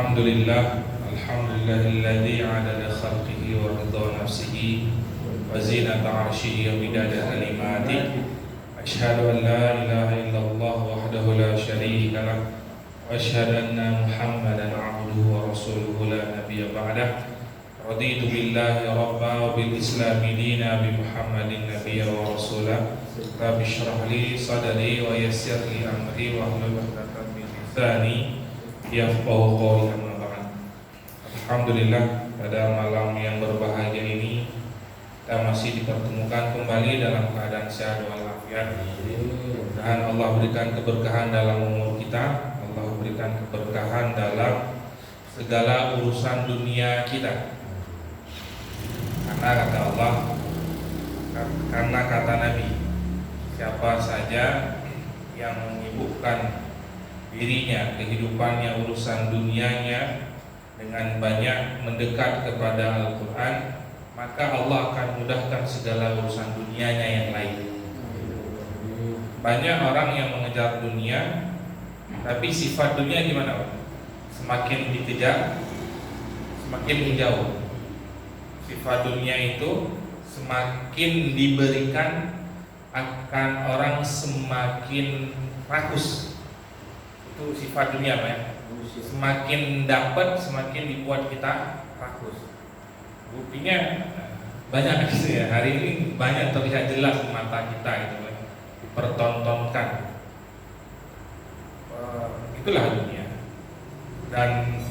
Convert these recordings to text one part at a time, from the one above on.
Alhamdulillah, alhamdulillahilladzi 'adada khalqihi wa ridha nafsihi wa zinata 'arsyihi wa midada kalimatihi. Asyhadu an la ilaha illallah wahdahu la syarika lah wa asyhadu anna Muhammadan 'abduhu wa rasuluhu la nabiyya ba'dah. Raditu billahi rabba wa bil islami dina bi Muhammadin nabiyya wa rasulah. Rabbi shrah li sadri wa yassir li amri wa hlul 'uqdatam min lisani yafqahu qawli. Amma ba'd. Alhamdulillah, pada malam yang berbahagia ini kita masih dipertemukan kembali dalam keadaan sehat walafiat. Mudah-mudahan Allah berikan keberkahan dalam umur kita, Allah berikan keberkahan dalam segala urusan dunia kita. Karena kata Allah, karena kata Nabi, siapa saja yang menyibukkan dirinya, kehidupannya, urusan dunianya dengan banyak mendekat kepada Al-Quran, maka Allah akan mudahkan segala urusan dunianya yang lain. Banyak orang yang mengejar dunia, tapi sifat dunia gimana, Pak? Semakin dikejar, semakin menjauh. Sifat dunia itu semakin diberikan, akan orang semakin rakus. Itu sifat dunia, Pak, ya? Semakin dapat, semakin dibuat kita rakus. Buktinya banyak gitu ya. Hari ini banyak terlihat jelas di mata kita gitu, Pak. Dipertontonkan. Itulah dunia. Dan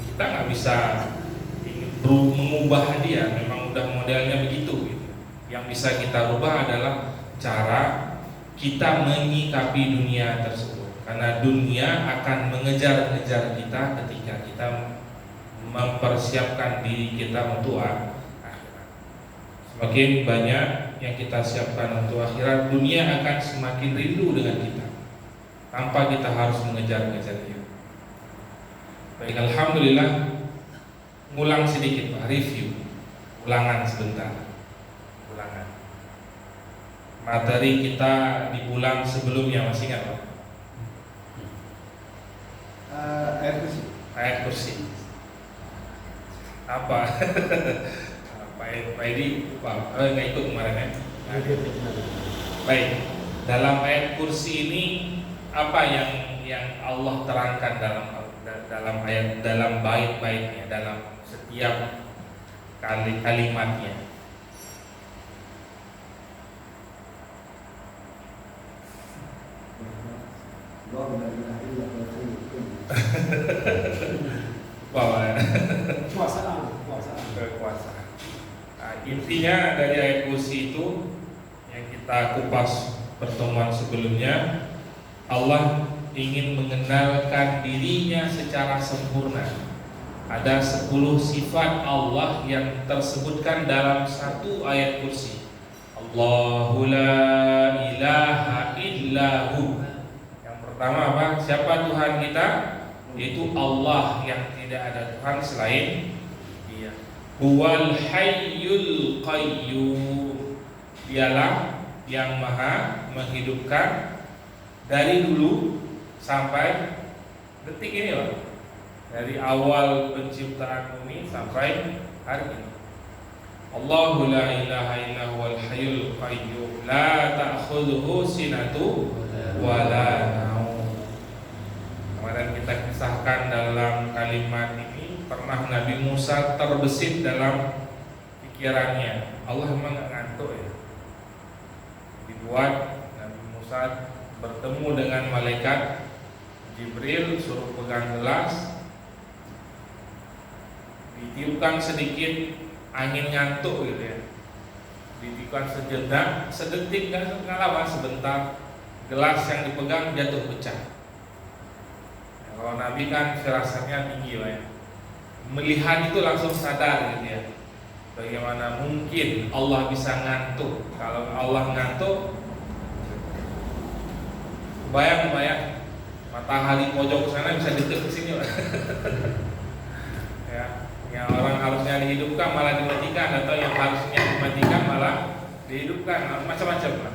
kita nggak bisa mengubah dia. Memang udah modelnya begitu gitu. Yang bisa kita rubah adalah cara kita menyikapi dunia tersebut. Karena dunia akan mengejar-ngejar kita ketika kita mempersiapkan diri kita untuk akhirat. Semakin banyak yang kita siapkan untuk akhirat, dunia akan semakin rindu dengan kita tanpa kita harus mengejar-ngejar dia. Baik, alhamdulillah. Ngulang sedikit, Pak, review, ulangan sebentar. Ulangan materi kita di bulan sebelumnya, masih ingat, Pak? Ayat kursi. Apa? Pak Edi, Pak, nggak ikut kemarin ya? Baik, dalam ayat kursi ini apa yang Allah terangkan dalam ayat, dalam bait-baitnya, dalam setiap kalimatnya? Kekuasaan. Nah, intinya dari ayat kursi itu yang kita kupas pertemuan sebelumnya, Allah ingin mengenalkan dirinya secara sempurna. Ada 10 sifat Allah yang tersebutkan dalam satu ayat kursi. Allahu la ilaha illahu. Pertama apa? Siapa Tuhan kita? Yaitu Allah, yang tidak ada Tuhan selain Dia. Huwal hayyul qayyum. Dialah yang maha menghidupkan dari dulu sampai detik ini, Pak. Dari awal penciptaan bumi sampai hari ini. Allahu la ilaha illa huwal hayyul qayyum la ta'khudhuhu sinatu wa la naum. Kemarin kita kisahkan dalam kalimat ini, pernah Nabi Musa terbesit dalam pikirannya, Allah memang gak ngantuk ya. Dibuat Nabi Musa bertemu dengan malaikat Jibril, suruh pegang gelas, ditiupkan sedikit angin ngantuk gitu ya. Ditiupkan sedetik, nggak lama, sebentar, gelas yang dipegang jatuh pecah. Kalau Nabi kan firasatnya tinggi, Pak, ya. Melihat itu langsung sadar gitu ya. Bagaimana mungkin Allah bisa ngantuk? Kalau Allah ngantuk, bayang matahari pojok sana bisa deket ke sini, Pak. Ya, yang orang harusnya dihidupkan malah dimatikan, atau yang harusnya dimatikan malah dihidupkan, macam-macam, Pak.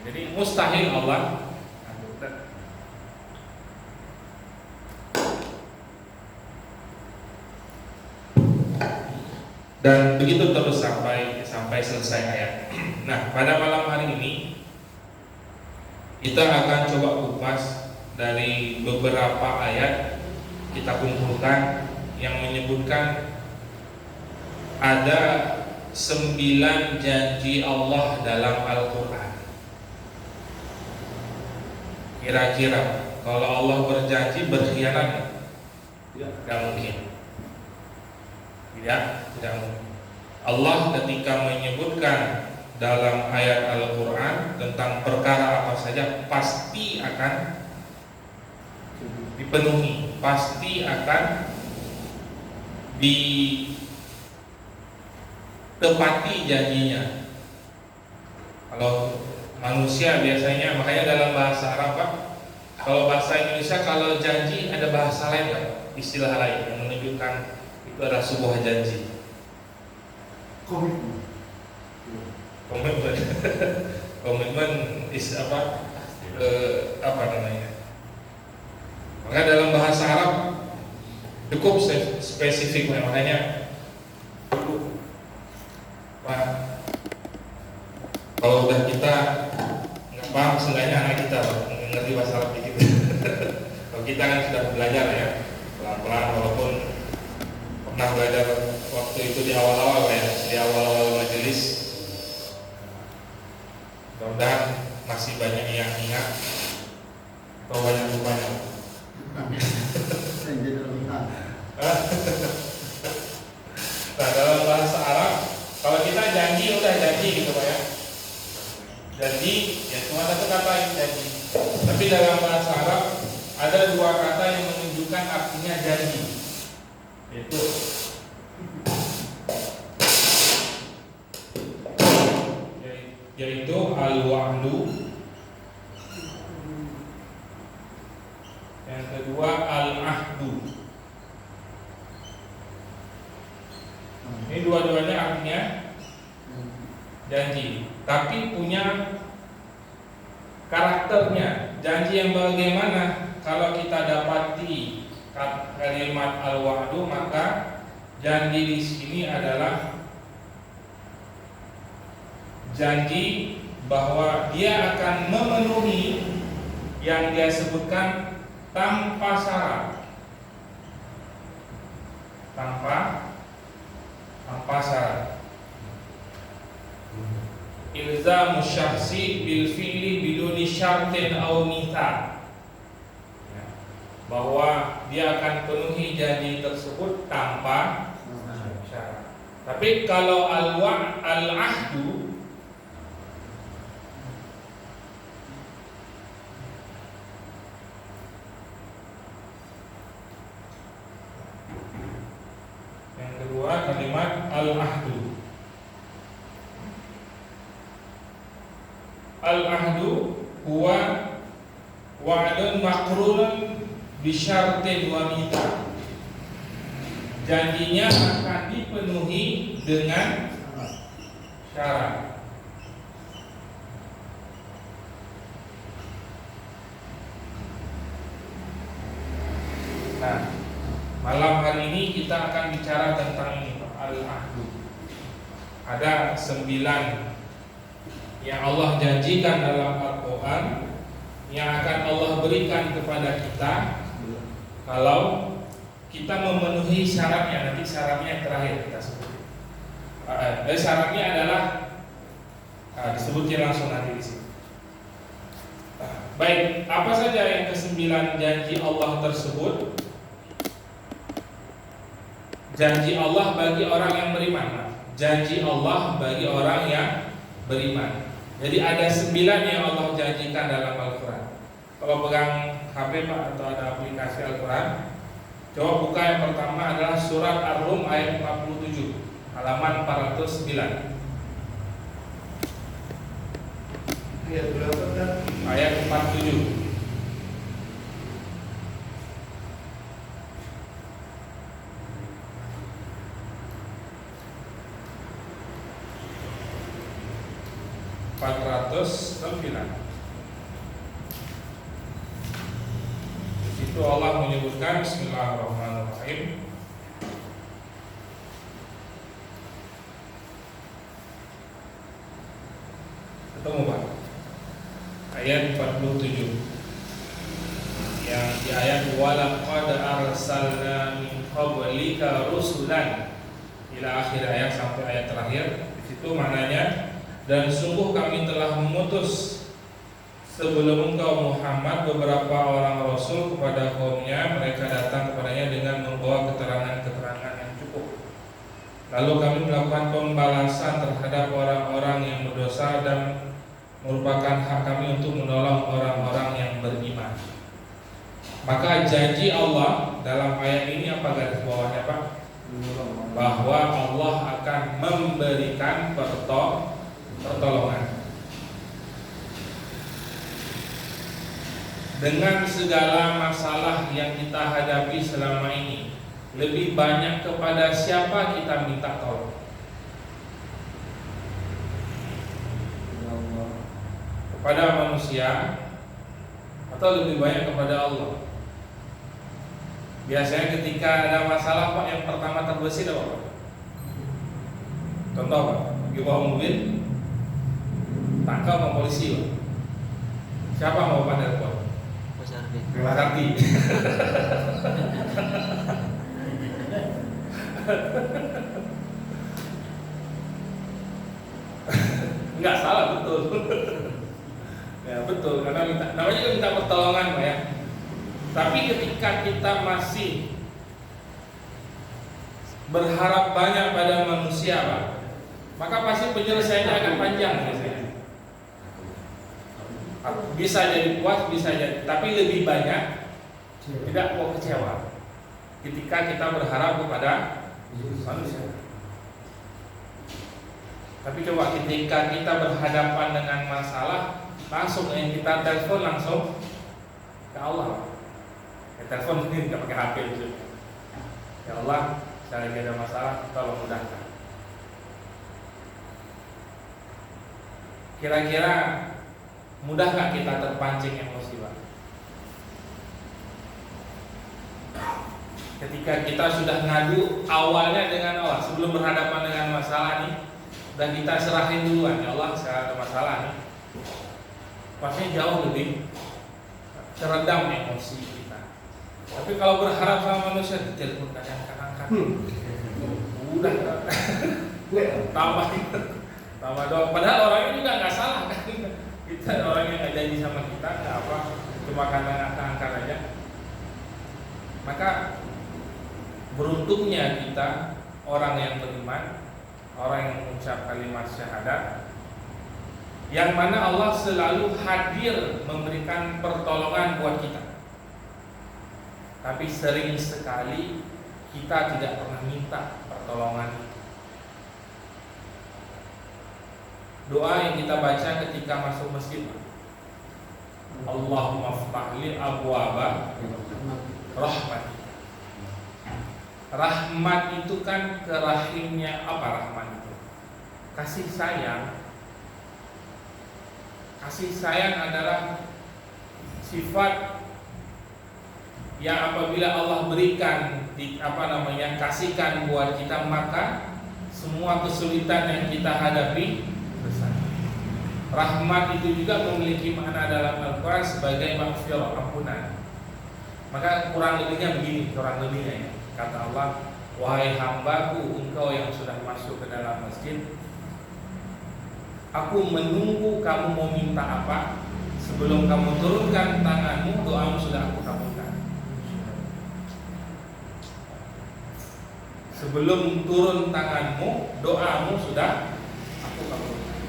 Jadi mustahil Allah. dan begitu terus sampai selesai ayat. Nah, pada malam hari ini kita akan coba kupas dari beberapa ayat, kita kumpulkan yang menyebutkan ada 9 janji Allah dalam Al-Quran. Kira-kira kalau Allah berjanji berkhianat? Tidak mungkin. Tidak mungkin. Allah ketika menyebutkan dalam ayat Al-Quran tentang perkara apa saja pasti akan dipenuhi, pasti akan ditepati janjinya. Kalau manusia biasanya, makanya dalam bahasa Arab Pak, kalau bahasa Indonesia kalau janji ada bahasa lain Pak, istilah lain yang menunjukkan itu adalah sebuah janji. Komitmen is apa namanya? Maka dalam bahasa Arab cukup spesifik, makanya Pak, kalau udah kita nggak paham, seenggaknya anak kita ngerti bahasa Arab dikit. Kalau kita kan sudah belajar ya, pelan-pelan, walaupun pernah belajar waktu itu di awal-awal majelis. Mudah-mudahan masih banyak yang ingat atau banyak lupanya. Nah, dalam bahasa Arab kalau kita janji udah janji gitu Pak ya. Janji ya cuma satu kata yang janji. Tapi dalam bahasa Arab ada 2 kata yang menunjukkan artinya janji. Yaitu al-wa'du, yang kedua al-ahdu. Ini dua-duanya artinya janji, tapi punya karakternya. Janji yang bagaimana? Kalau kita dapati kalimat al-wa'du, maka janji di sini adalah janji bahwa dia akan memenuhi yang dia sebutkan tanpa syarat. Tanpa syarat. Ilzamu syakhsi bil fi'li biduni syartin aw mithaq. Bahwa dia akan penuhi janji tersebut tanpa syarat. Tapi kalau al-ahdu kalimat al-ahdu. Al-ahdu huwa wa'dun maqrunun bi syartin wa mithaq. Janjinya akan dipenuhi dengan syarat. Nah, malam hari ini kita akan bicara tentang ini, al-ahdu. Ada 9 yang Allah janjikan dalam Al-Quran yang akan Allah berikan kepada kita kalau kita memenuhi syaratnya. Nanti syaratnya yang terakhir kita sebut. Syaratnya adalah disebutnya langsung nanti di sini. Baik, apa saja yang ke-9 janji Allah tersebut? Janji Allah bagi orang yang beriman. Janji Allah bagi orang yang beriman. Jadi ada 9 yang Allah janjikan dalam Al-Quran. Kalau pegang HP Pak atau ada aplikasi Al-Quran, coba buka. Yang pertama adalah surat Ar-Rum ayat 47, halaman 409. Ayat berapa kan? Ayat 47. Di situ Allah menyebutkan Bismillahirrahmanirrahim. Ketemu Pak? Ayat 47. Yang di ayat walaqad arsalna min qablika rusulan ila akhir ayat sampai ayat terakhir. Di situ maknanya, dan sungguh kami telah mengutus sebelum engkau Muhammad beberapa orang rasul kepada kaumnya, mereka datang kepadanya dengan membawa keterangan-keterangan yang cukup. Lalu kami melakukan pembalasan terhadap orang-orang yang berdosa dan merupakan hak kami untuk menolong orang-orang yang beriman. Maka janji Allah dalam ayat ini apa garis bawahnya Pak? Bahwa Allah akan memberikan pertolongan. Dengan segala masalah yang kita hadapi selama ini, lebih banyak kepada siapa kita minta tolong? Kepada manusia atau lebih banyak kepada Allah? Biasanya ketika ada masalah Pak, yang pertama terbesit apa Pak? Contoh Pak, di bawah mobil tangkap sama polisi Pak. Siapa mau Pak telepon? Mas Ardi. Enggak salah, betul. Ya betul, karena namanya juga minta pertolongan Pak ya. Tapi ketika kita masih berharap banyak pada manusia Pak, maka pasti penyelesaiannya akan panjang biasanya. Bisa jadi puas, bisa jadi, tapi lebih banyak tidak mau kecewa ketika kita berharap kepada manusia. Tapi coba ketika kita berhadapan dengan masalah, langsung yang kita telepon langsung ke Allah. Ya, telepon sendiri, nggak pakai HP itu. Ya Allah, saya lagi ada masalah, tolong mudahkan. Kira-kira mudah nggak kita terpancing emosi Pak? Ketika kita sudah ngadu awalnya dengan Allah, sebelum berhadapan dengan masalah nih, dan kita serahin duluan, ya Allah saya ada masalah nih, pasti jauh lebih teredam emosi kita. Tapi kalau berharap sama manusia, ditelepon kadang-kadang udah tambah doang. Padahal orangnya juga nggak salah kan. Kita orang yang nggak janji sama kita, nggak apa, cuma karena angkat aja. Maka beruntungnya kita orang yang beriman, orang yang mengucap kalimat syahadat, yang mana Allah selalu hadir memberikan pertolongan buat kita. Tapi sering sekali kita tidak pernah minta pertolongan itu. Doa yang kita baca ketika masuk masjid, Allahumma ftahli abwaba rahmat. Rahmat itu kan ke rahimnya apa rahmat itu? Kasih sayang. Kasih sayang adalah sifat yang apabila Allah berikan kasihkan buat kita, maka semua kesulitan yang kita hadapi besar. Rahmat itu juga memiliki makna dalam Al-Quran sebagai maghfirah, ampunan. Maka kurang lebihnya begini, ya. Kata Allah, wahai hambaku, engkau yang sudah masuk ke dalam masjid, aku menunggu kamu mau minta apa. Sebelum kamu turunkan tanganmu, doamu sudah aku kabulkan. Sebelum turun tanganmu, doamu sudah aku kabulkan.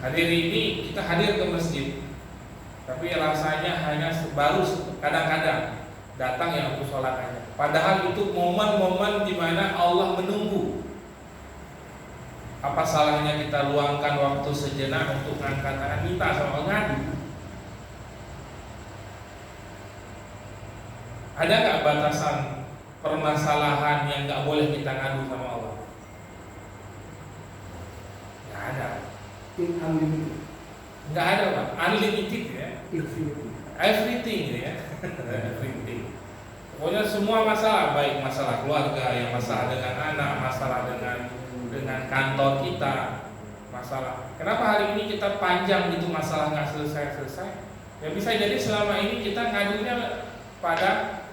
Hadir ini kita hadir ke masjid, tapi rasanya hanya baru kadang-kadang datang yang aku sholat aja. Padahal itu momen-momen di mana Allah menunggu. Apa salahnya kita luangkan waktu sejenak untuk angkat tangan minta sama ngadu? Ada nggak batasan permasalahan yang nggak boleh kita ngadu sama Allah? Nggak ada. Nggak ada Pak, unlimited ya. Everything ya. Everything. Pokoknya semua masalah, baik masalah keluarga, yang masalah dengan anak, masalah dengan kantor kita, masalah. Kenapa hari ini kita panjang itu masalah nggak selesai-selesai? Ya bisa jadi selama ini kita ngadunya pada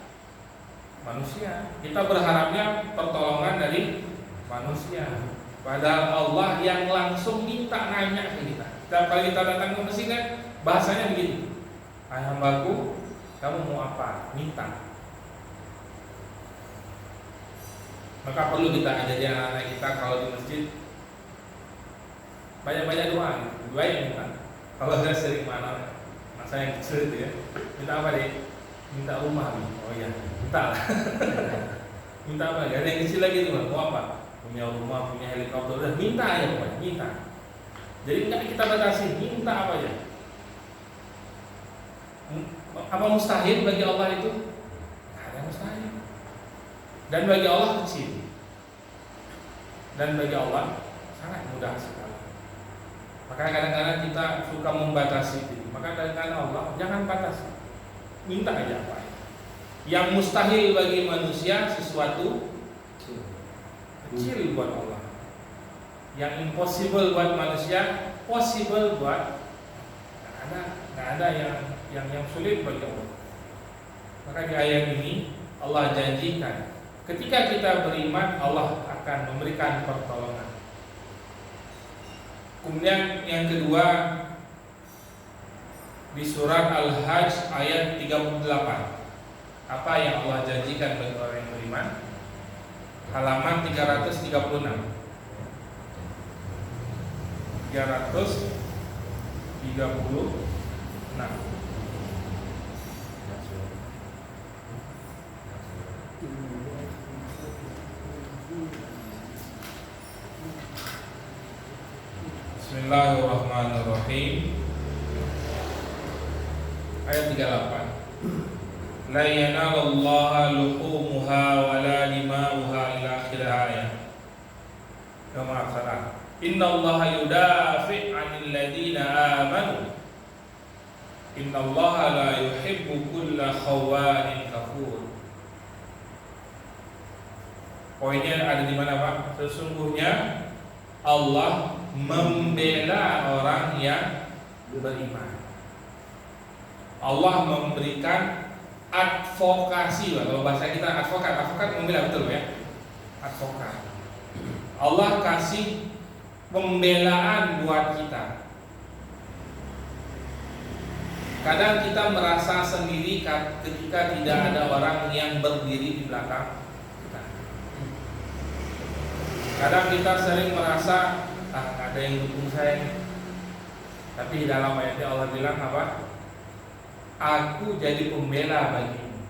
manusia. Kita berharapnya pertolongan dari manusia. Padahal Allah yang langsung minta nanya ke kita. Setiap kali kita datang ke masjid kan bahasanya begini. Hai hambaku, kamu mau apa? Minta. Maka perlu kita ajari anak-anak kita kalau di masjid banyak-banyak doa, baik minta. Kalau saya sering mana, masa yang kecil itu ya, minta apa deh? Minta rumah nih. Oh iya, minta lah. Minta apa? Gak ada yang kecil lagi tuh, mau apa? Punya rumah, punya helikopter, udah minta aja pokoknya, minta. Jadi nggak kita batasi, minta apa aja. Apa mustahil bagi Allah itu? Nggak ada mustahil. Dan bagi Allah kecil. Dan bagi Allah sangat mudah sekali. Maka kadang-kadang kita suka membatasi diri. Maka kadang-kadang Allah jangan batasi, minta aja apa. Yang mustahil bagi manusia sesuatu kecil buat Allah. Yang impossible buat manusia possible buat nggak ada yang sulit bagi Allah. Maka di ayat ini Allah janjikan ketika kita beriman Allah akan memberikan pertolongan. Kemudian yang kedua di surat Al-Hajj ayat 38. Apa yang Allah janjikan bagi orang yang beriman? Halaman 336. 336. Bismillahirrahmanirrahim. Ayat 38. La yanalallaha luhumuha wa la dima'uha ila akhir ayat. Maaf salah. Innallaha yudafi 'anil ladina amanu. Innallaha la yuhibbu kulla khawanin kafur. Poinnya ada di mana, Pak? Sesungguhnya Allah membela orang yang beriman. Allah memberikan advokasi, kalau bahasa kita advokat membela, betul ya? Advokat. Allah kasih pembelaan buat kita. Kadang kita merasa sendiri ketika tidak ada orang yang berdiri di belakang kita. Kadang kita sering merasa ada yang dukung saya. Tapi dalam ayatnya Allah bilang apa? Aku jadi pembela bagimu.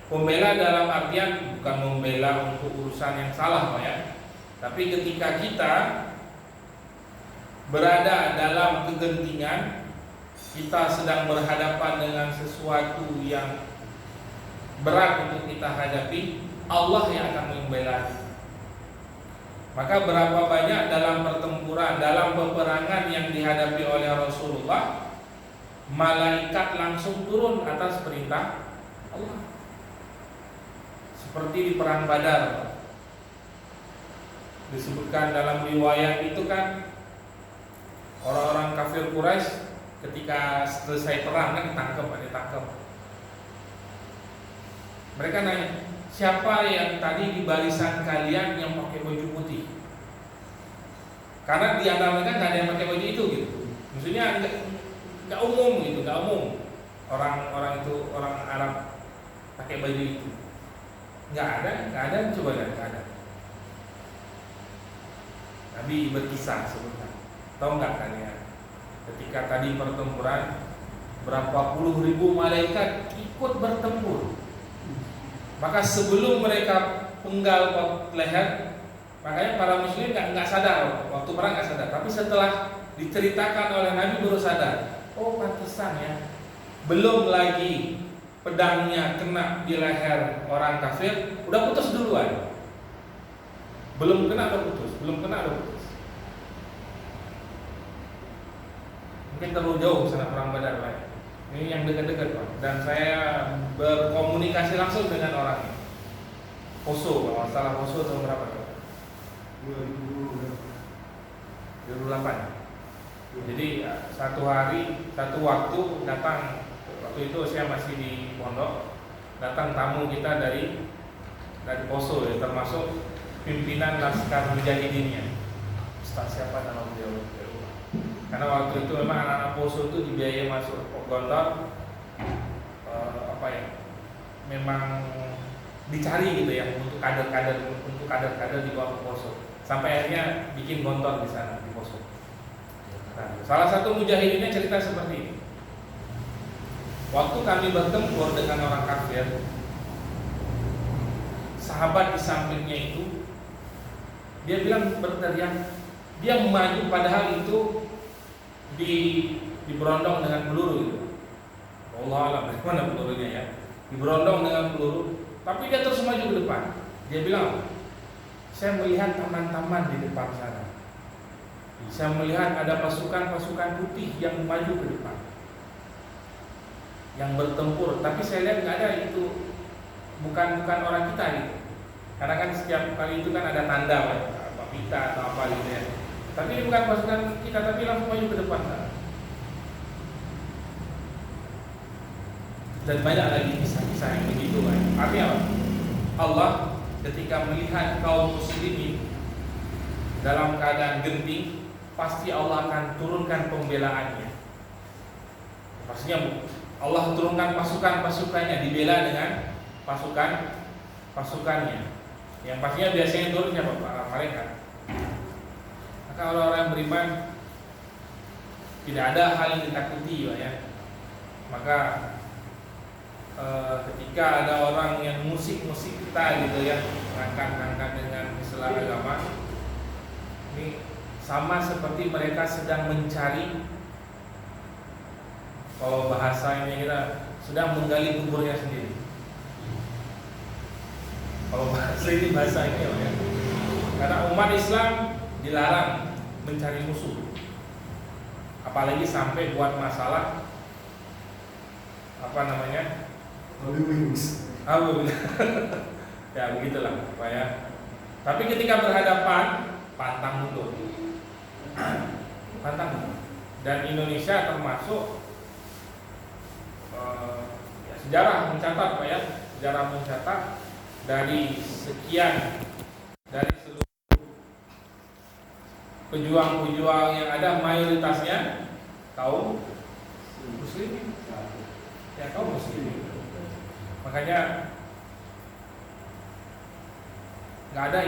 Pembela dalam artian bukan membela untuk urusan yang salah, Pak ya. Tapi ketika kita berada dalam kegentingan, kita sedang berhadapan dengan sesuatu yang berat untuk kita hadapi, Allah yang akan membela. Maka berapa banyak dalam pertempuran, dalam peperangan yang dihadapi oleh Rasulullah, malaikat langsung turun atas perintah Allah. Seperti di perang Badar, disebutkan dalam riwayat itu kan, orang-orang kafir Quraisy ketika selesai perang kan ditangkap. Mereka nanya, siapa yang tadi di barisan kalian yang pakai baju putih? Karena di antara mereka nggak ada yang pakai baju itu gitu. Maksudnya nggak umum gitu, nggak umum orang itu orang Arab pakai baju itu. Nggak ada, coba lihat, nggak ada. Nabi berkisah sebutkan, tahu nggak kalian? Ketika tadi pertempuran, berapa puluh ribu malaikat ikut bertempur. Maka sebelum mereka penggal leher, makanya para muslim nggak sadar waktu perang, nggak sadar. Tapi setelah diceritakan oleh Nabi baru sadar. Oh pantesan ya, belum lagi pedangnya kena di leher orang kafir, udah putus duluan. Belum kena udah putus. Mungkin terlalu jauh sana perang Badar, Pak. Ini yang dekat-dekat, Pak. Dan saya berkomunikasi langsung dengan orang ini. Poso, kalau salah Poso tahun berapa, Pak? 2000 2008. Jadi satu hari, satu waktu datang, waktu itu saya masih di pondok, datang tamu kita dari Poso ya, termasuk pimpinan Laskar Mujahidinnya. Ustaz siapa nama beliau? Karena waktu itu memang anak-anak Poso itu dibiayai masuk Gondor, memang dicari gitu ya untuk kader-kader di bawah Poso. Sampai akhirnya bikin Gontor di sana di Poso. Nah, salah satu mujahidinnya cerita seperti ini. Waktu kami bertempur dengan orang kafir, sahabat di sampingnya itu dia bilang berteriak, dia maju padahal itu diberondong dengan peluru itu. Allah alam dari mana pelurunya ya. Diberondong dengan peluru, tapi dia terus maju ke depan. Dia bilang, saya melihat taman-taman di depan sana. Saya melihat ada pasukan-pasukan putih yang maju ke depan, yang bertempur. Tapi saya lihat nggak ada itu, bukan orang kita gitu. Karena kan setiap kali itu kan ada tanda, apa pita atau apa gitu ya. Tapi ini bukan pasukan kita, tapi langsung maju ke depan sana. Dan banyak lagi kisah-kisah yang begitu kan. Artinya apa? Allah ketika melihat kaum muslimin dalam keadaan genting, pasti Allah akan turunkan pembelaannya. Pastinya Allah turunkan pasukan-pasukannya, dibela dengan pasukannya. Yang pastinya biasanya turun siapa? Para malaikat. Maka orang-orang yang beriman tidak ada hal yang ditakuti ya. Maka ketika ada orang yang musik kita gitu ya, ngangkat dengan istilah agama, ini sama seperti mereka sedang mencari, kalau bahasa ini kita sedang menggali kuburnya sendiri. Kalau bahasa ini ya, karena umat Islam dilarang mencari musuh, apalagi sampai buat masalah ya begitulah Pak ya. Tapi ketika berhadapan pantang mundur. Dan Indonesia termasuk sejarah mencatat Pak ya, dari seluruh pejuang-pejuang yang ada, mayoritasnya kaum muslimin. Ya kaum muslimin. Makanya nggak ada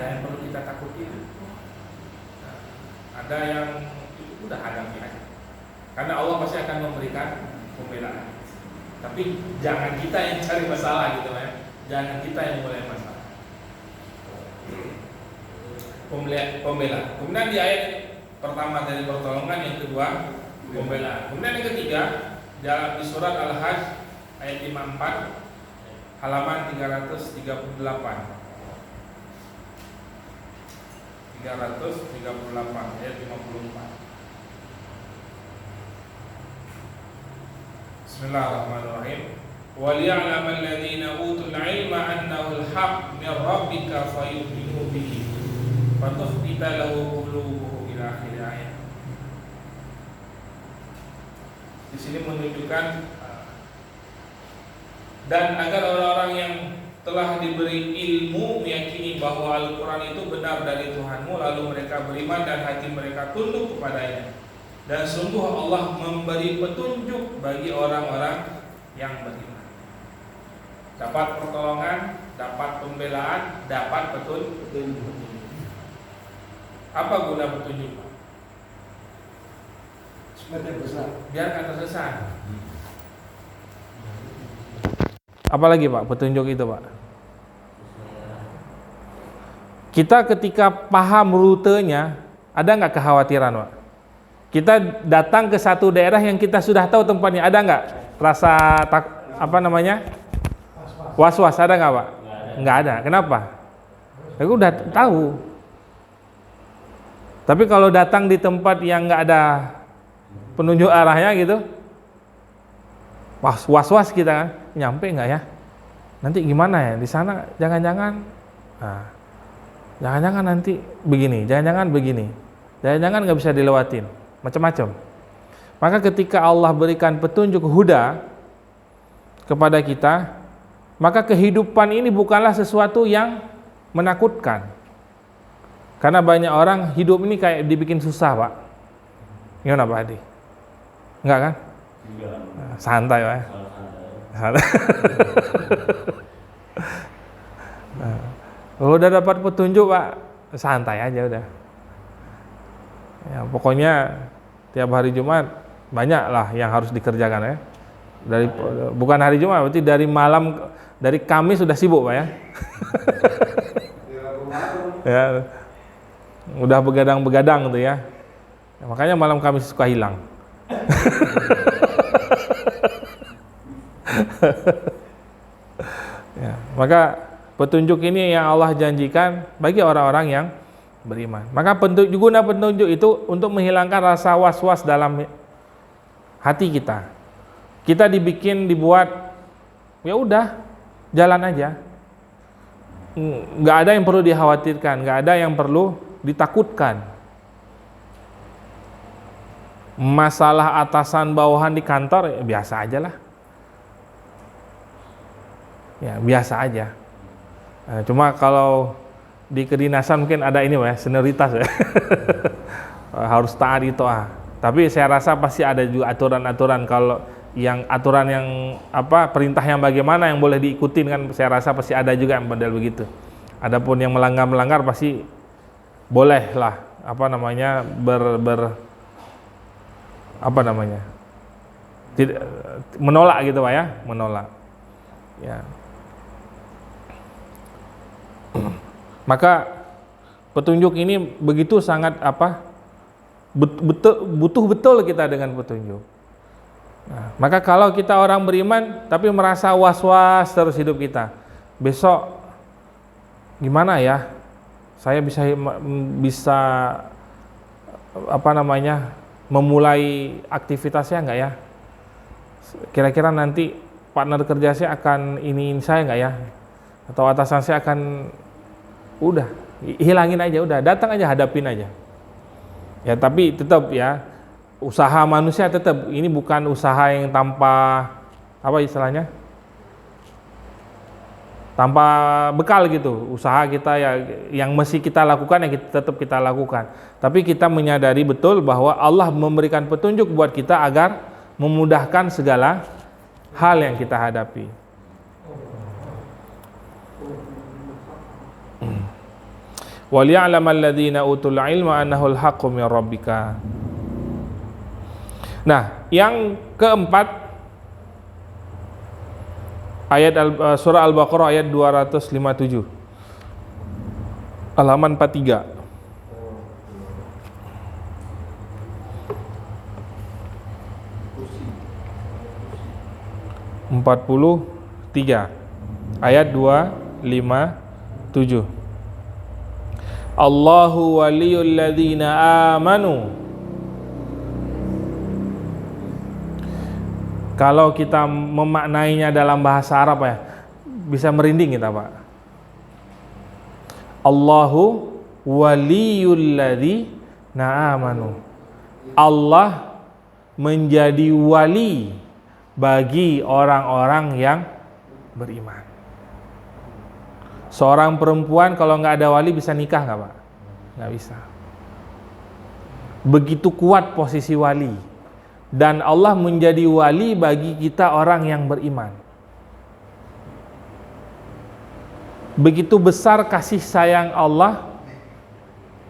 yang perlu kita takuti. Ada yang udah hadapi aja. Karena Allah pasti akan memberikan pembelaan. Tapi jangan kita yang cari masalah gitu ya. Jangan kita yang mulai masalah. Pembelaan. Kemudian di ayat pertama dari pertolongan, yang kedua pembelaan. Kemudian yang ketiga di surat Al-Hajj ayat 54 halaman 338 ayat 54. Bismillahirrahmanirrahim. وَلِيَعْلَمَ الَّذِينَ أُوتُوا الْعِلْمَ أَنَّهُ الْحَقُّ مِنْ رَبِّكَ فَيُؤْمِنُوا بِهِ فَتُخْبِتَ لَهُ قُلُوبُهُمْ إِلَى آخِرِ ayat. Di sini menunjukkan dan agar orang-orang yang telah diberi ilmu meyakini bahwa Al-Quran itu benar dari Tuhanmu, lalu mereka beriman dan hati mereka tunduk kepadanya. Dan sungguh Allah memberi petunjuk bagi orang-orang yang beriman. Dapat pertolongan, dapat pembelaan, dapat petunjuk. Apa guna petunjuk? Biar kata tersesat. Apalagi Pak petunjuk itu Pak? Kita ketika paham rutenya, ada nggak kekhawatiran Pak? Kita datang ke satu daerah yang kita sudah tahu tempatnya, ada nggak rasa was-was, ada nggak Pak? Nggak ada. Kenapa? Aku udah tahu. Tapi kalau datang di tempat yang nggak ada penunjuk arahnya gitu, was-was kita kan, nyampe nggak ya? Nanti gimana ya di sana? Jangan-jangan nanti begini, jangan-jangan begini. jangan nggak bisa dilewatin, macam-macam. Maka ketika Allah berikan petunjuk huda kepada kita, maka kehidupan ini bukanlah sesuatu yang menakutkan. Karena banyak orang hidup ini kayak dibikin susah, Pak. Gimana Pak Adi? Enggak kan? Santai, Pak. Santai. Udah dapat petunjuk, Pak, santai aja udah. Ya, pokoknya tiap hari Jumat banyak lah yang harus dikerjakan ya. Bukan hari Jumat, berarti dari malam, dari Kamis sudah sibuk, Pak ya. Ya, udah begadang-begadang tuh ya. Makanya malam Kamis suka hilang. Ya, maka petunjuk ini yang Allah janjikan bagi orang-orang yang beriman. Maka guna petunjuk itu untuk menghilangkan rasa was-was dalam hati kita. Kita dibuat, ya udah, jalan aja. Nggak ada yang perlu dikhawatirkan, nggak ada yang perlu ditakutkan. Masalah atasan bawahan di kantor, ya biasa aja lah. Ya, biasa aja. Nah, cuma kalau di kedinasan mungkin ada ini ya, senioritas ya. Harus taat itu Tapi saya rasa pasti ada juga aturan-aturan. Kalau yang aturan yang perintah yang bagaimana yang boleh diikutin kan, saya rasa pasti ada juga yang model begitu. Adapun yang melanggar pasti boleh lah tidak menolak gitu Pak ya, menolak. Ya. Maka petunjuk ini begitu sangat butuh betul kita dengan petunjuk. Nah, maka kalau kita orang beriman tapi merasa was-was terus hidup kita, besok gimana ya? Saya bisa memulai aktivitasnya enggak ya? Kira-kira nanti partner kerja saya akan iniin saya enggak ya? Atau atasan saya akan, udah hilangin aja, udah datang aja, hadapin aja. Ya tapi tetap ya, usaha manusia tetap, ini bukan usaha yang tanpa tanpa bekal gitu. Usaha kita ya yang mesti kita lakukan ya tetap kita lakukan. Tapi kita menyadari betul bahwa Allah memberikan petunjuk buat kita agar memudahkan segala hal yang kita hadapi. وَلِيَعْلَمَ الَّذِينَ أُوتُوا الْعِلْمَ أَنَّهُ الْحَقُّ مِنْ رَبِّكَ. Nah, yang keempat, ayat surah Al-Baqarah ayat 257, halaman 43. Ayat 257. Allahu waliyul ladzina amanu. Kalau kita memaknainya dalam bahasa Arab ya, bisa merinding kita, Pak. Allahu waliyul ladzina amanu. Allah menjadi wali bagi orang-orang yang beriman. Seorang perempuan kalau nggak ada wali bisa nikah nggak Pak? Nggak bisa. Begitu kuat posisi wali. Dan Allah menjadi wali bagi kita orang yang beriman. Begitu besar kasih sayang Allah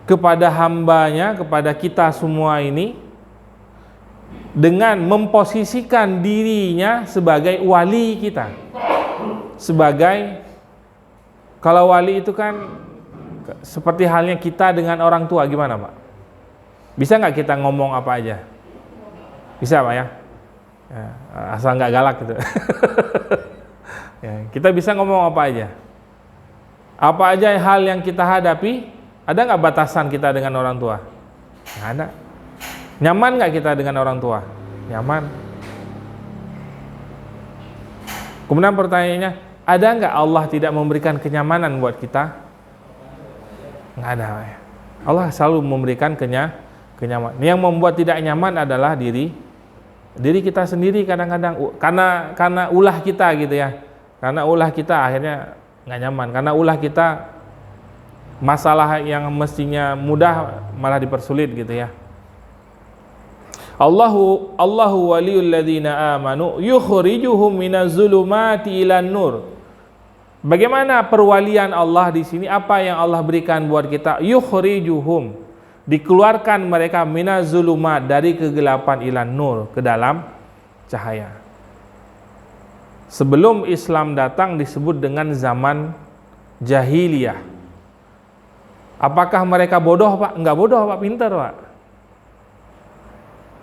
kepada hambanya, kepada kita semua ini, dengan memposisikan dirinya sebagai wali kita. Sebagai, kalau wali itu kan seperti halnya kita dengan orang tua, gimana Pak? Bisa nggak kita ngomong apa aja? Bisa Pak ya? Asal nggak galak gitu. Ya, kita bisa ngomong apa aja. Apa aja hal yang kita hadapi, ada nggak batasan kita dengan orang tua? Nggak ada. Nyaman nggak kita dengan orang tua? Nyaman. Kemudian pertanyaannya, ada nggak Allah tidak memberikan kenyamanan buat kita? Nggak ada. Ya. Allah selalu memberikan kenyamanan. Yang membuat tidak nyaman adalah diri kita sendiri kadang-kadang, karena ulah kita gitu ya. Karena ulah kita akhirnya nggak nyaman. Karena ulah kita masalah yang mestinya mudah malah dipersulit gitu ya. Allahu waliyul ladzina amanu yukhrijuhum minaz zulumati ilan nur. Bagaimana perwalian Allah di sini? Apa yang Allah berikan buat kita? Yukhrijuhum, dikeluarkan mereka minaz zulumat, dari kegelapan ilan nur, ke dalam cahaya. Sebelum Islam datang disebut dengan zaman jahiliyah. Apakah mereka bodoh, Pak? Enggak bodoh, Pak, pintar, Pak.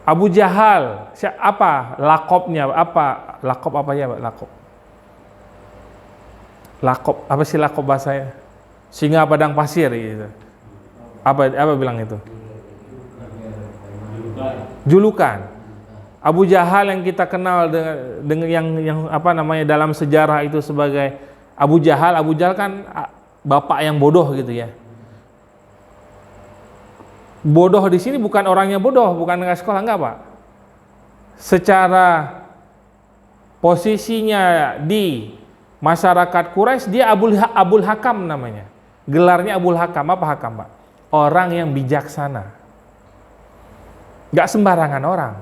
Abu Jahal, apa lakopnya? Apa lakop apa ya, Pak? Lakop apa sih lakop bahasanya? Singa padang pasir gitu. Apa bilang itu? Julukan. Abu Jahal yang kita kenal dengan yang apa namanya dalam sejarah itu sebagai Abu Jahal. Abu Jahal kan bapak yang bodoh gitu ya. Bodoh di sini bukan orangnya bodoh, bukan nggak sekolah, enggak, Pak. Secara posisinya di masyarakat Quraisy dia Abul Hakam namanya. Gelarnya Abul Hakam. Apa Hakam, Pak? Orang yang bijaksana. Nggak sembarangan orang.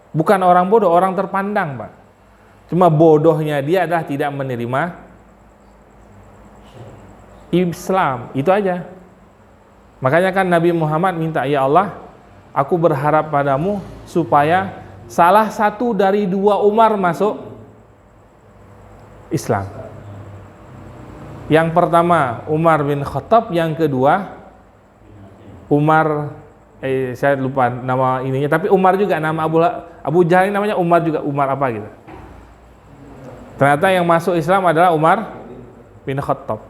Bukan orang bodoh, orang terpandang, Pak. Cuma bodohnya dia adalah tidak menerima Islam, itu aja. Makanya kan Nabi Muhammad minta, ya Allah, aku berharap padamu supaya salah satu dari dua Umar masuk Islam. Yang pertama Umar bin Khattab, yang kedua Umar, saya lupa nama ininya, tapi Umar juga, nama Abu Jahal namanya Umar juga, Umar apa gitu. Ternyata yang masuk Islam adalah Umar bin Khattab.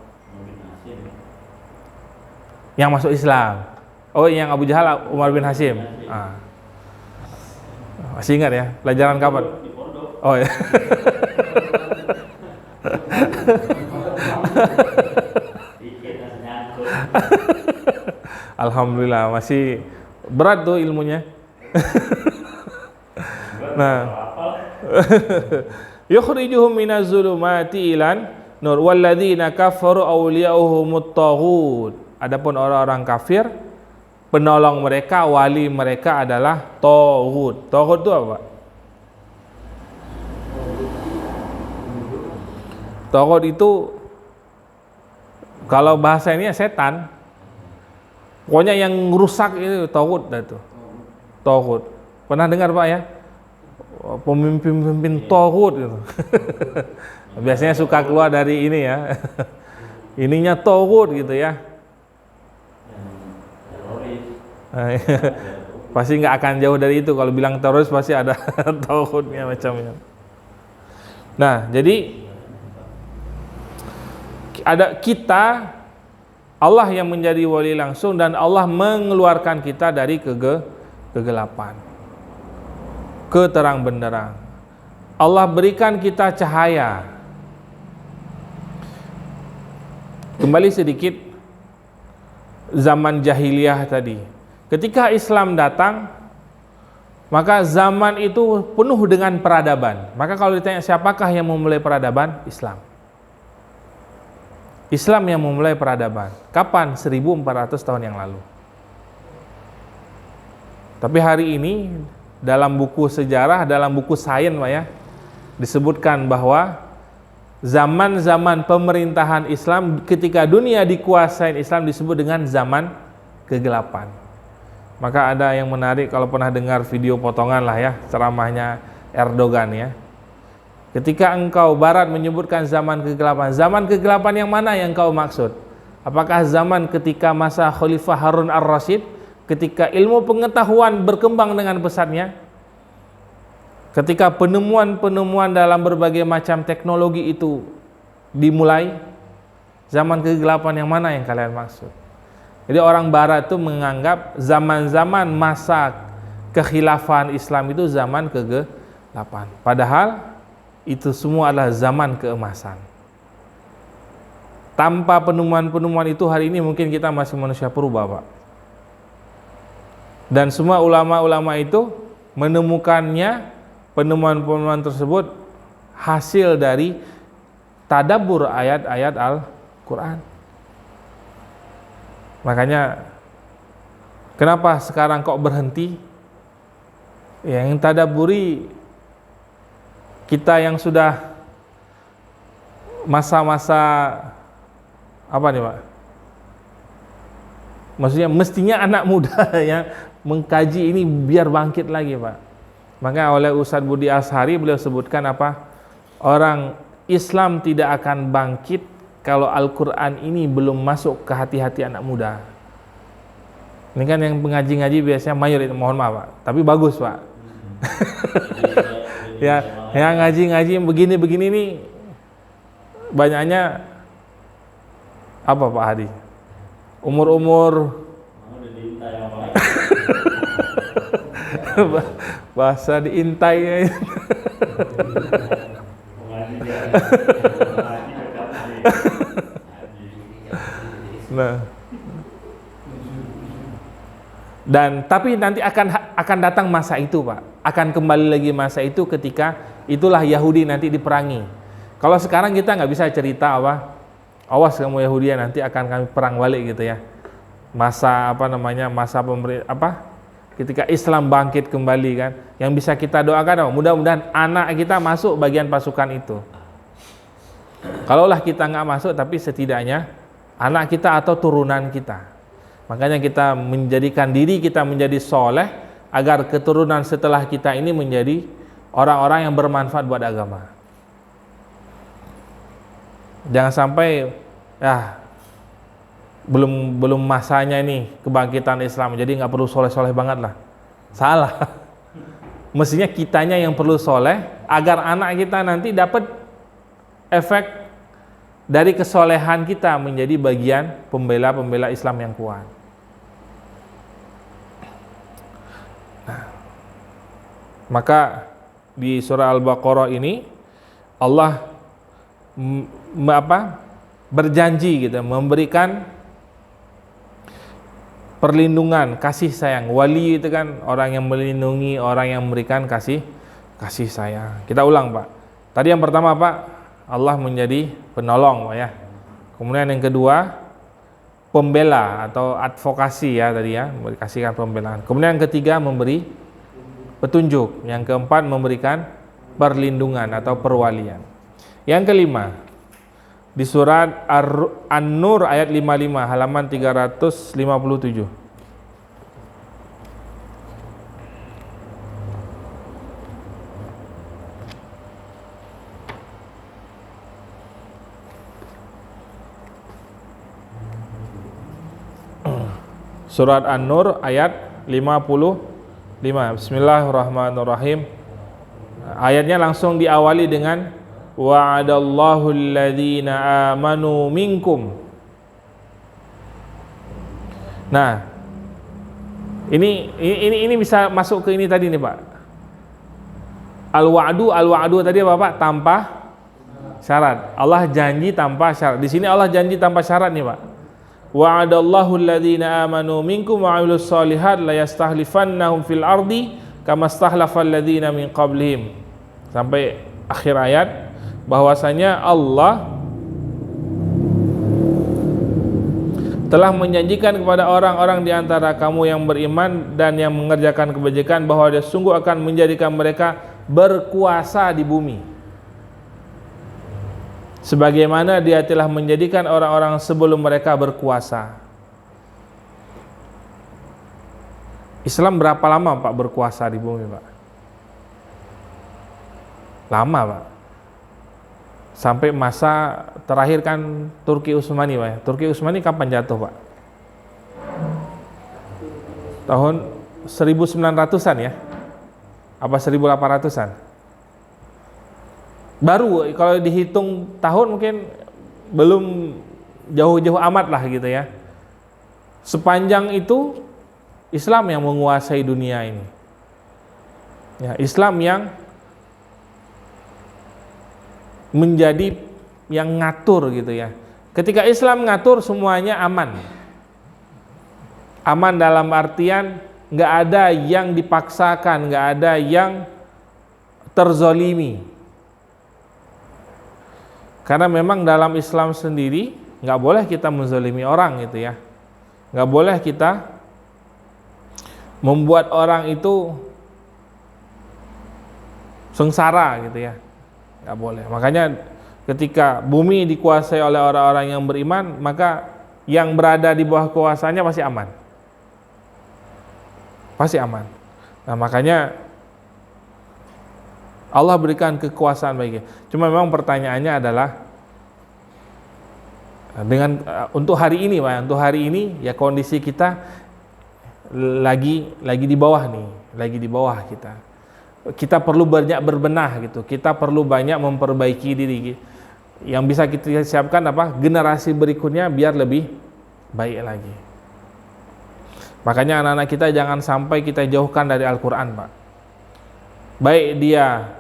Yang masuk Islam. Oh, yang Abu Jahal Umar bin Hashim. Masih ingat ya? Pelajaran kapan? Oh ya. Alhamdulillah, masih berat tuh ilmunya. Nah. Yukhrijuhum minaz zulumati ilan nur walladzina kafaru awliya'uhumut taghut. Adapun orang-orang kafir, penolong mereka, wali mereka adalah taghut. Taghut itu apa? Taghut itu kalau bahasa ini setan. Pokoknya yang rusak itu taghut dah tuh. Taghut. Pernah dengar, Pak ya? Pemimpin taghut gitu. Biasanya suka keluar dari ini ya. Ininya taghut gitu ya. Pasti nggak akan jauh dari itu. Kalau bilang teroris pasti ada tauhidnya macamnya. Nah, jadi ada kita, Allah yang menjadi wali langsung, dan Allah mengeluarkan kita dari kegelapan ke terang benderang. Allah berikan kita cahaya. Kembali sedikit zaman jahiliyah tadi. Ketika Islam datang, maka zaman itu penuh dengan peradaban. Maka kalau ditanya siapakah yang memulai peradaban? Islam. Islam yang memulai peradaban. Kapan? 1400 tahun yang lalu. Tapi hari ini dalam buku sejarah, dalam buku sains, Pak ya, disebutkan bahwa zaman-zaman pemerintahan Islam, ketika dunia dikuasai Islam, disebut dengan zaman kegelapan. Maka ada yang menarik, kalau pernah dengar video potongan lah ya, ceramahnya Erdogan ya. Ketika engkau Barat menyebutkan zaman kegelapan yang mana yang kau maksud? Apakah zaman ketika masa Khalifah Harun ar-Rasyid, ketika ilmu pengetahuan berkembang dengan pesatnya? Ketika penemuan-penemuan dalam berbagai macam teknologi itu dimulai? Zaman kegelapan yang mana yang kalian maksud? Jadi orang Barat itu menganggap zaman-zaman masa kekhilafan Islam itu zaman kegelapan. Padahal itu semua adalah zaman keemasan. Tanpa penemuan-penemuan itu hari ini mungkin kita masih manusia purba, Pak. Dan semua ulama-ulama itu menemukannya, penemuan-penemuan tersebut hasil dari tadabbur ayat-ayat Al-Quran. Makanya kenapa sekarang kok berhenti? Yang tadabburi kita yang sudah masa-masa apa nih Pak? Maksudnya mestinya anak muda yang mengkaji ini biar bangkit lagi Pak. Maka oleh Ustadz Budi Ashari beliau sebutkan apa? Orang Islam tidak akan bangkit kalau Al-Quran ini belum masuk ke hati-hati anak muda. Ini kan yang ngaji-ngaji biasanya mayoritas, mohon maaf Pak, tapi bagus Pak. Ya, yang ngaji-ngaji begini-begini nih banyaknya apa Pak Hadi? Umur-umur bahasa diintai. Nah, dan tapi nanti akan datang masa itu Pak, akan kembali lagi masa itu ketika itulah Yahudi nanti diperangi. Kalau sekarang kita nggak bisa cerita apa, awas kamu Yahudi nanti akan kami perang balik gitu ya. Masa apa namanya, masa ketika Islam bangkit kembali kan, yang bisa kita doakan mudah-mudahan anak kita masuk bagian pasukan itu. Kalaulah kita nggak masuk, tapi setidaknya anak kita atau turunan kita. Makanya kita menjadikan diri kita menjadi soleh agar keturunan setelah kita ini menjadi orang-orang yang bermanfaat buat agama. Jangan sampai ya belum masanya ini kebangkitan Islam, jadi nggak perlu soleh-soleh banget lah. Salah. Mestinya kitanya yang perlu soleh agar anak kita nanti dapat efek dari kesolehan kita menjadi bagian pembela-pembela Islam yang kuat. Nah, maka di surah Al-Baqarah ini Allah berjanji gitu, memberikan perlindungan, kasih sayang. Wali itu kan orang yang melindungi, orang yang memberikan kasih sayang. Kita ulang Pak. Tadi yang pertama Pak, Allah menjadi penolong Pak ya. Kemudian yang kedua, pembela atau advokasi ya tadi ya, dikasihkan pembelaan. Kemudian yang ketiga memberi petunjuk. Yang keempat memberikan perlindungan atau perwalian. Yang kelima, di surat An-Nur ayat 55 halaman 357. Surat An-Nur ayat 55. Bismillahirrahmanirrahim. Ayatnya langsung diawali dengan wa'adallahu alladhina amanu minkum. Nah, ini bisa masuk ke ini tadi nih Pak. Al-wa'du tadi apa Pak? Tanpa syarat. Allah janji tanpa syarat. Di sini Allah janji tanpa syarat nih Pak. Wa'adallahu alladhina amanu minkum wa 'amilus shalihat la yastakhlifannahum fil ardi kama stakhlafal ladzina min qablihim. Sampai akhir ayat, bahwasanya Allah telah menjanjikan kepada orang-orang di antara kamu yang beriman dan yang mengerjakan kebajikan bahwa Dia sungguh akan menjadikan mereka berkuasa di bumi sebagaimana Dia telah menjadikan orang-orang sebelum mereka berkuasa. Islam berapa lama Pak berkuasa di bumi Pak? Lama Pak. Sampai masa terakhir kan Turki Utsmani Pak ya. Turki Utsmani kapan jatuh Pak? Tahun 1900-an ya? Apa 1800-an? Baru kalau dihitung tahun mungkin belum jauh-jauh amat lah gitu ya. Sepanjang itu Islam yang menguasai dunia ini. Ya, Islam yang menjadi yang ngatur gitu ya. Ketika Islam ngatur semuanya aman. Aman dalam artian nggak ada yang dipaksakan, nggak ada yang terzolimi. Karena memang dalam Islam sendiri nggak boleh kita menzolimi orang gitu ya, nggak boleh kita membuat orang itu sengsara gitu ya, nggak boleh. Makanya ketika bumi dikuasai oleh orang-orang yang beriman, maka yang berada di bawah kuasanya pasti aman, pasti aman. Nah makanya Allah berikan kekuasaan bagi. Cuma memang pertanyaannya adalah dengan untuk hari ini, Pak, untuk hari ini ya kondisi kita lagi di bawah nih, lagi di bawah kita. Kita perlu banyak berbenah gitu. Kita perlu banyak memperbaiki diri. Yang bisa kita siapkan apa? Generasi berikutnya biar lebih baik lagi. Makanya anak-anak kita jangan sampai kita jauhkan dari Al-Qur'an, Pak. Baik dia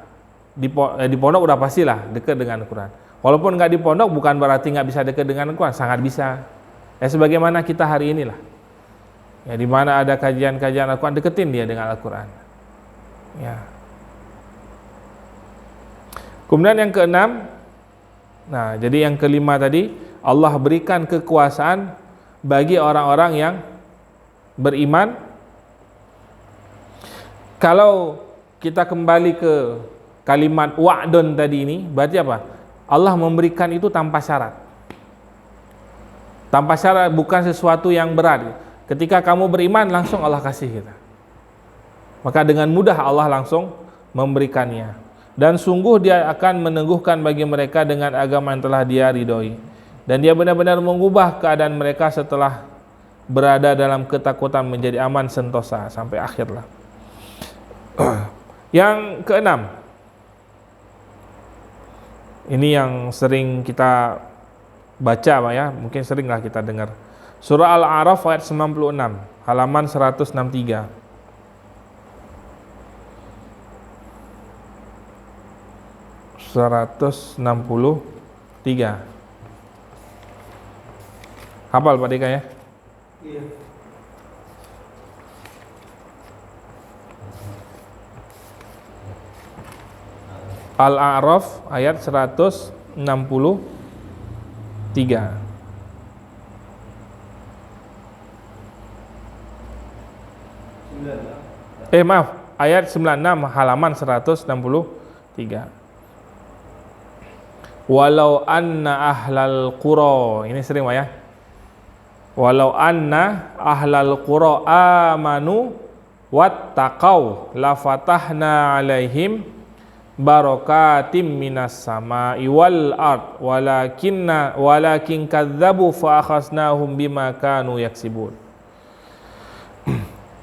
di pondok udah pastilah dekat dengan Al-Quran. Walaupun nggak di pondok bukan berarti nggak bisa dekat dengan Al-Quran, sangat bisa. Ya sebagaimana kita hari inilah. Ya di mana ada kajian-kajian Al-Quran, deketin dia dengan Al-Quran. Ya. Kemudian yang keenam, nah jadi yang kelima tadi, Allah berikan kekuasaan bagi orang-orang yang beriman. Kalau kita kembali ke kalimat wa'dun tadi ini, berarti apa? Allah memberikan itu tanpa syarat. Tanpa syarat, bukan sesuatu yang berat. Ketika kamu beriman, langsung Allah kasih kita. Maka dengan mudah Allah langsung memberikannya. Dan sungguh Dia akan meneguhkan bagi mereka dengan agama yang telah Dia ridhoi. Dan Dia benar-benar mengubah keadaan mereka setelah berada dalam ketakutan menjadi aman sentosa sampai akhirlah. Yang keenam, ini yang sering kita baca, Pak ya, mungkin seringlah kita dengar. Surah Al-A'raf ayat 96, halaman 163. Hafal Pak Dika ya? Iya. Al-A'raf ayat 163. Maaf, ayat 96 halaman 163. Walau anna ahlal qura, ini sering Pak ya. Walau anna ahlal qura amanu wattaqau la fatahna alaihim barakatim minas sama'i wal ard walakin kadzabu fa akhasnahum bima kanu yaksibun.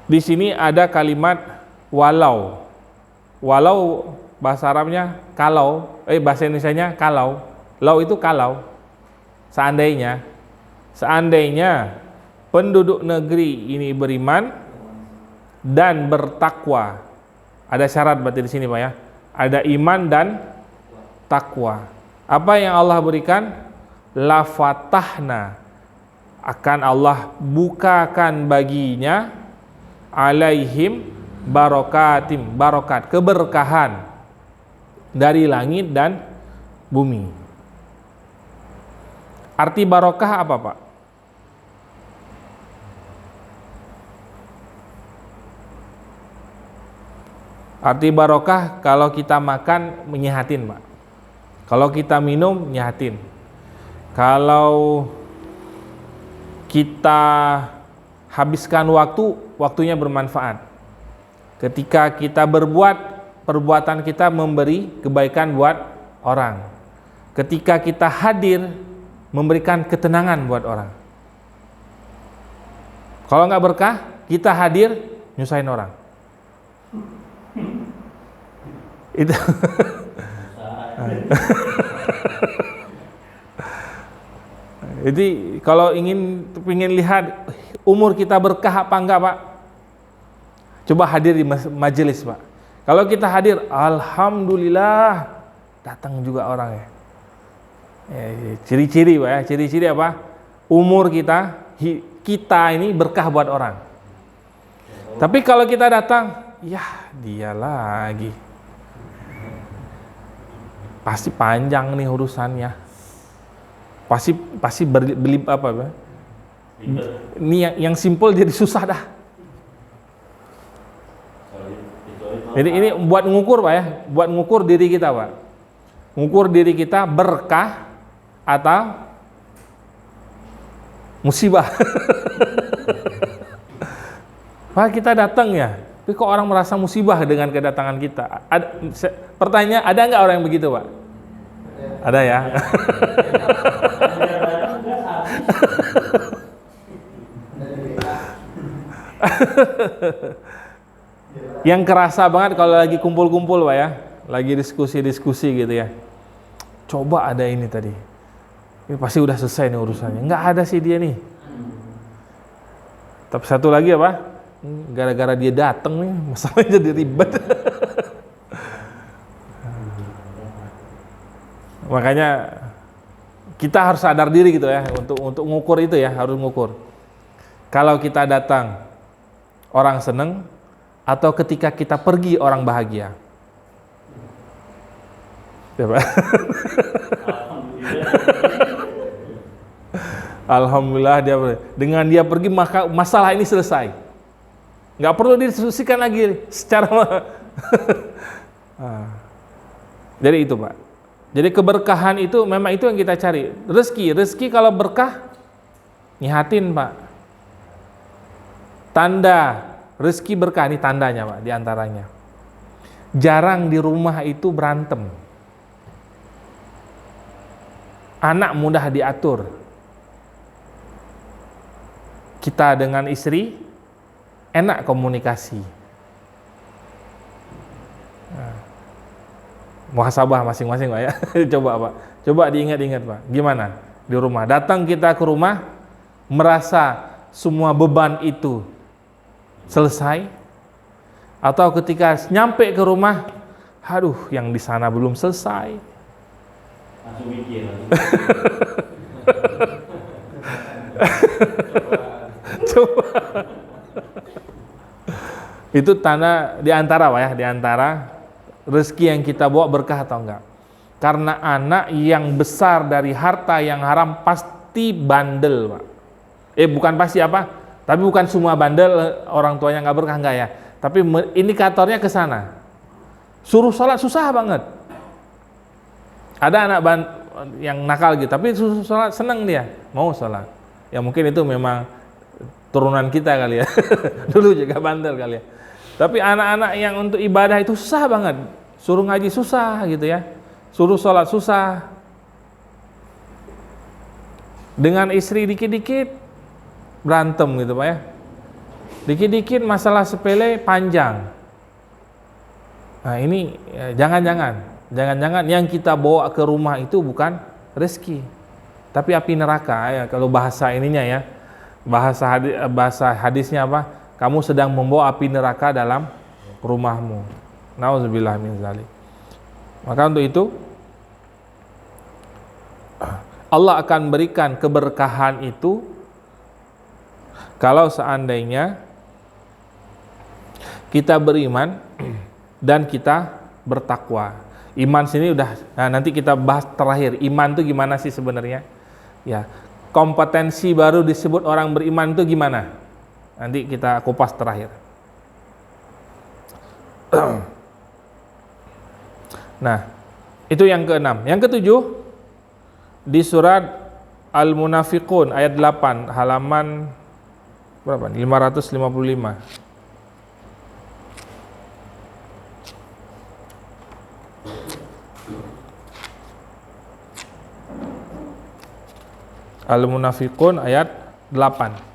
Di sini ada kalimat walau. Walau bahasa Arabnya kalau, bahasa Indonesianya kalau. Lau itu kalau. Seandainya penduduk negeri ini beriman dan bertakwa. Ada syarat berarti di sini Pak ya. Ada iman dan takwa. Apa yang Allah berikan? La fatahna, akan Allah bukakan baginya alaihim barakatim, barokat, keberkahan dari langit dan bumi. Arti barokah apa Pak? Arti barokah kalau kita makan menyehatin Pak. Kalau kita minum nyehatin. Kalau kita habiskan waktunya bermanfaat. Ketika kita berbuat, perbuatan kita memberi kebaikan buat orang. Ketika kita hadir, memberikan ketenangan buat orang. Kalau nggak berkah, kita hadir nyusahin orang. Itu jadi kalau ingin lihat umur kita berkah apa enggak Pak, coba hadir di majelis Pak. Kalau kita hadir, alhamdulillah datang juga orang ya. Ciri-ciri Pak ya, ciri-ciri apa? Umur kita ini berkah buat orang. Tapi kalau kita datang, ya dia lagi. Pasti panjang nih urusannya. Pasti beli apa? Ini yang simpel jadi susah dah. Ini buat ngukur Pak ya, buat ngukur diri kita Pak. Ngukur diri kita berkah atau musibah. Pak kita datang ya, tapi kok orang merasa musibah dengan kedatangan kita? Pertanyaan, ada nggak orang yang begitu Pak? Ada ya? Yang kerasa banget kalau lagi kumpul-kumpul Pak ya, lagi diskusi-diskusi gitu ya. Coba ada ini tadi, ini pasti udah selesai nih urusannya. Nggak ada sih dia nih. Tapi satu lagi apa? Gara-gara dia datang nih, masalahnya jadi ribet. Makanya kita harus sadar diri gitu ya, untuk ngukur itu ya, harus ngukur. Kalau kita datang, orang seneng, atau ketika kita pergi orang bahagia. Ya, Pak? Alhamdulillah dengan dia pergi maka masalah ini selesai. Nggak perlu didiskusikan lagi secara Jadi itu Pak. Jadi keberkahan itu memang itu yang kita cari. Rezeki kalau berkah nyihatin Pak. Tanda rezeki berkah ini tandanya Pak, diantaranya jarang di rumah itu berantem, anak mudah diatur, kita dengan istri enak komunikasi. Muhasabah masing-masing Pak ya. Coba diingat-ingat Pak, gimana di rumah, datang kita ke rumah merasa semua beban itu selesai, atau ketika nyampe ke rumah, aduh yang di sana belum selesai. Langsung mikir. Coba. Itu tanda diantara Pak ya, diantara rezeki yang kita bawa berkah atau enggak. Karena anak yang besar dari harta yang haram pasti bandel Pak. Bukan pasti apa? Tapi bukan semua bandel orang tuanya nggak berkah, enggak ya. Tapi indikatornya ke sana. Suruh sholat susah banget. Ada anak yang nakal gitu, tapi suruh sholat seneng dia, mau sholat. Ya mungkin itu memang turunan kita kali ya. Dulu juga bandel kali ya. Tapi anak-anak yang untuk ibadah itu susah banget. Suruh ngaji susah gitu ya. Suruh sholat susah. Dengan istri dikit-dikit berantem gitu Pak ya, dikit-dikit masalah sepele panjang. Nah ini ya, jangan-jangan yang kita bawa ke rumah itu bukan rezeki, tapi api neraka ya. Kalau bahasa ininya ya, bahasa hadisnya apa? Kamu sedang membawa api neraka dalam rumahmu. Nauzubillah min dzalik. Maka untuk itu Allah akan berikan keberkahan itu kalau seandainya kita beriman dan kita bertakwa. Iman sini udah, nah nanti kita bahas terakhir. Iman itu gimana sih sebenarnya? Ya, kompetensi baru disebut orang beriman itu gimana? Nanti kita kupas terakhir. Nah, itu yang keenam. Yang ketujuh di surat Al-Munafiqun ayat 8 halaman berapa? 555. Al-Munafiqun ayat 8.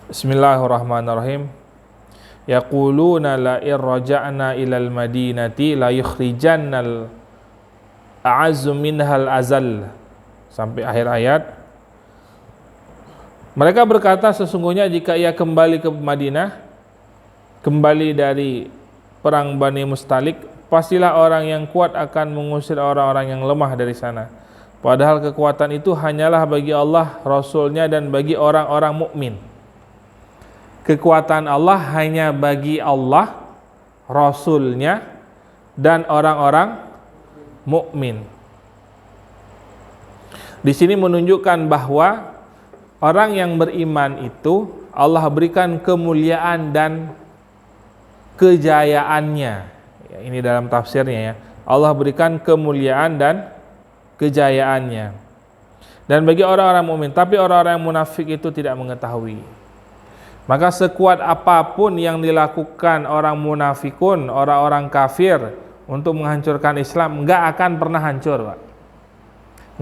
Bismillahirrahmanirrahim. Yaquluna la irja'na ilal madinati la yukhrijannal a'azzu minhal azal, sampai akhir ayat. Mereka berkata, sesungguhnya jika ia kembali ke Madinah, kembali dari perang Bani Mustalik, pastilah orang yang kuat akan mengusir orang-orang yang lemah dari sana. Padahal kekuatan itu hanyalah bagi Allah, Rasulnya, dan bagi orang-orang mukmin. kekuatan Allah hanya bagi Allah, Rasulnya, dan orang-orang mukmin. Di sini menunjukkan bahwa orang yang beriman itu Allah berikan kemuliaan dan kejayaannya. Ya, ini dalam tafsirnya ya. Allah berikan kemuliaan dan kejayaannya. Dan bagi orang-orang mukmin, tapi orang-orang yang munafik itu tidak mengetahui. Maka sekuat apapun yang dilakukan orang munafikun, orang-orang kafir untuk menghancurkan Islam, enggak akan pernah hancur, Pak.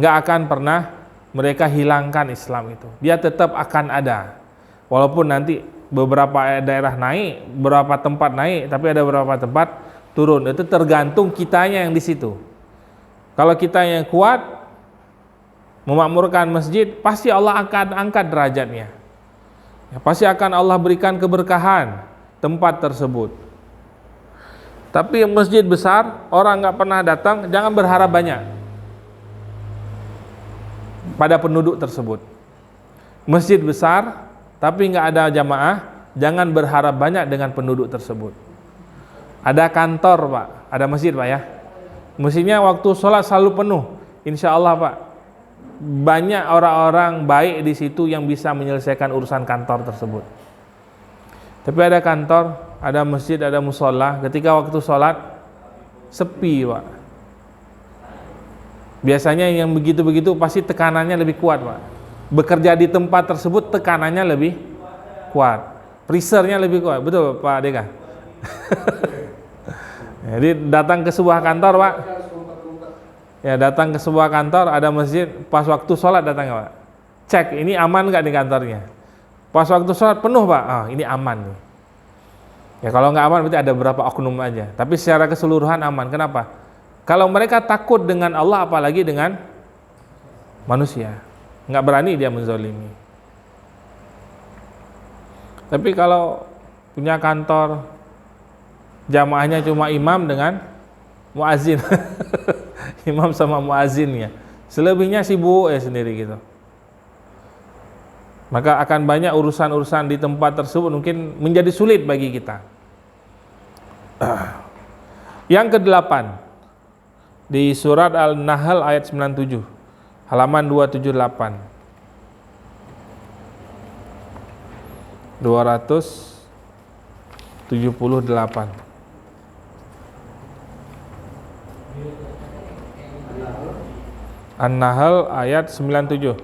Enggak akan pernah mereka hilangkan Islam itu. Dia tetap akan ada. Walaupun nanti beberapa daerah naik, beberapa tempat naik, tapi ada beberapa tempat turun. Itu tergantung kitanya yang di situ. Kalau kita yang kuat memakmurkan masjid, pasti Allah akan angkat derajatnya. Ya, pasti akan Allah berikan keberkahan tempat tersebut. Tapi masjid besar, orang nggak pernah datang, jangan berharap banyak pada penduduk tersebut. Masjid besar, tapi nggak ada jamaah, jangan berharap banyak dengan penduduk tersebut. Ada kantor, Pak, ada masjid, Pak ya. Mestinya waktu sholat selalu penuh, insya Allah, Pak. Banyak orang-orang baik di situ yang bisa menyelesaikan urusan kantor tersebut. Tapi ada kantor, ada masjid, ada musola, ketika waktu sholat sepi, Pak. Biasanya yang begitu-begitu pasti tekanannya lebih kuat, Pak. Bekerja di tempat tersebut tekanannya lebih kuat, pressure-nya lebih kuat, betul Pak Deka? Jadi datang ke sebuah kantor, Pak. Ya, datang ke sebuah kantor, ada masjid, pas waktu sholat datang, Pak. Cek, ini aman nggak di kantornya? Pas waktu sholat penuh, Pak. Ah, ini aman nih. Ya kalau nggak aman berarti ada beberapa oknum aja. Tapi secara keseluruhan aman. Kenapa? Kalau mereka takut dengan Allah, apalagi dengan manusia. Nggak berani dia menzalimi. Tapi kalau punya kantor, jamaahnya cuma imam dengan muazin. Imam sama muazinnya, selebihnya sibuk ya sendiri gitu. Maka akan banyak urusan-urusan di tempat tersebut mungkin menjadi sulit bagi kita. Yang ke-8 di surat Al-Nahl ayat 97, halaman 278. 278. An-Nahl ayat 97.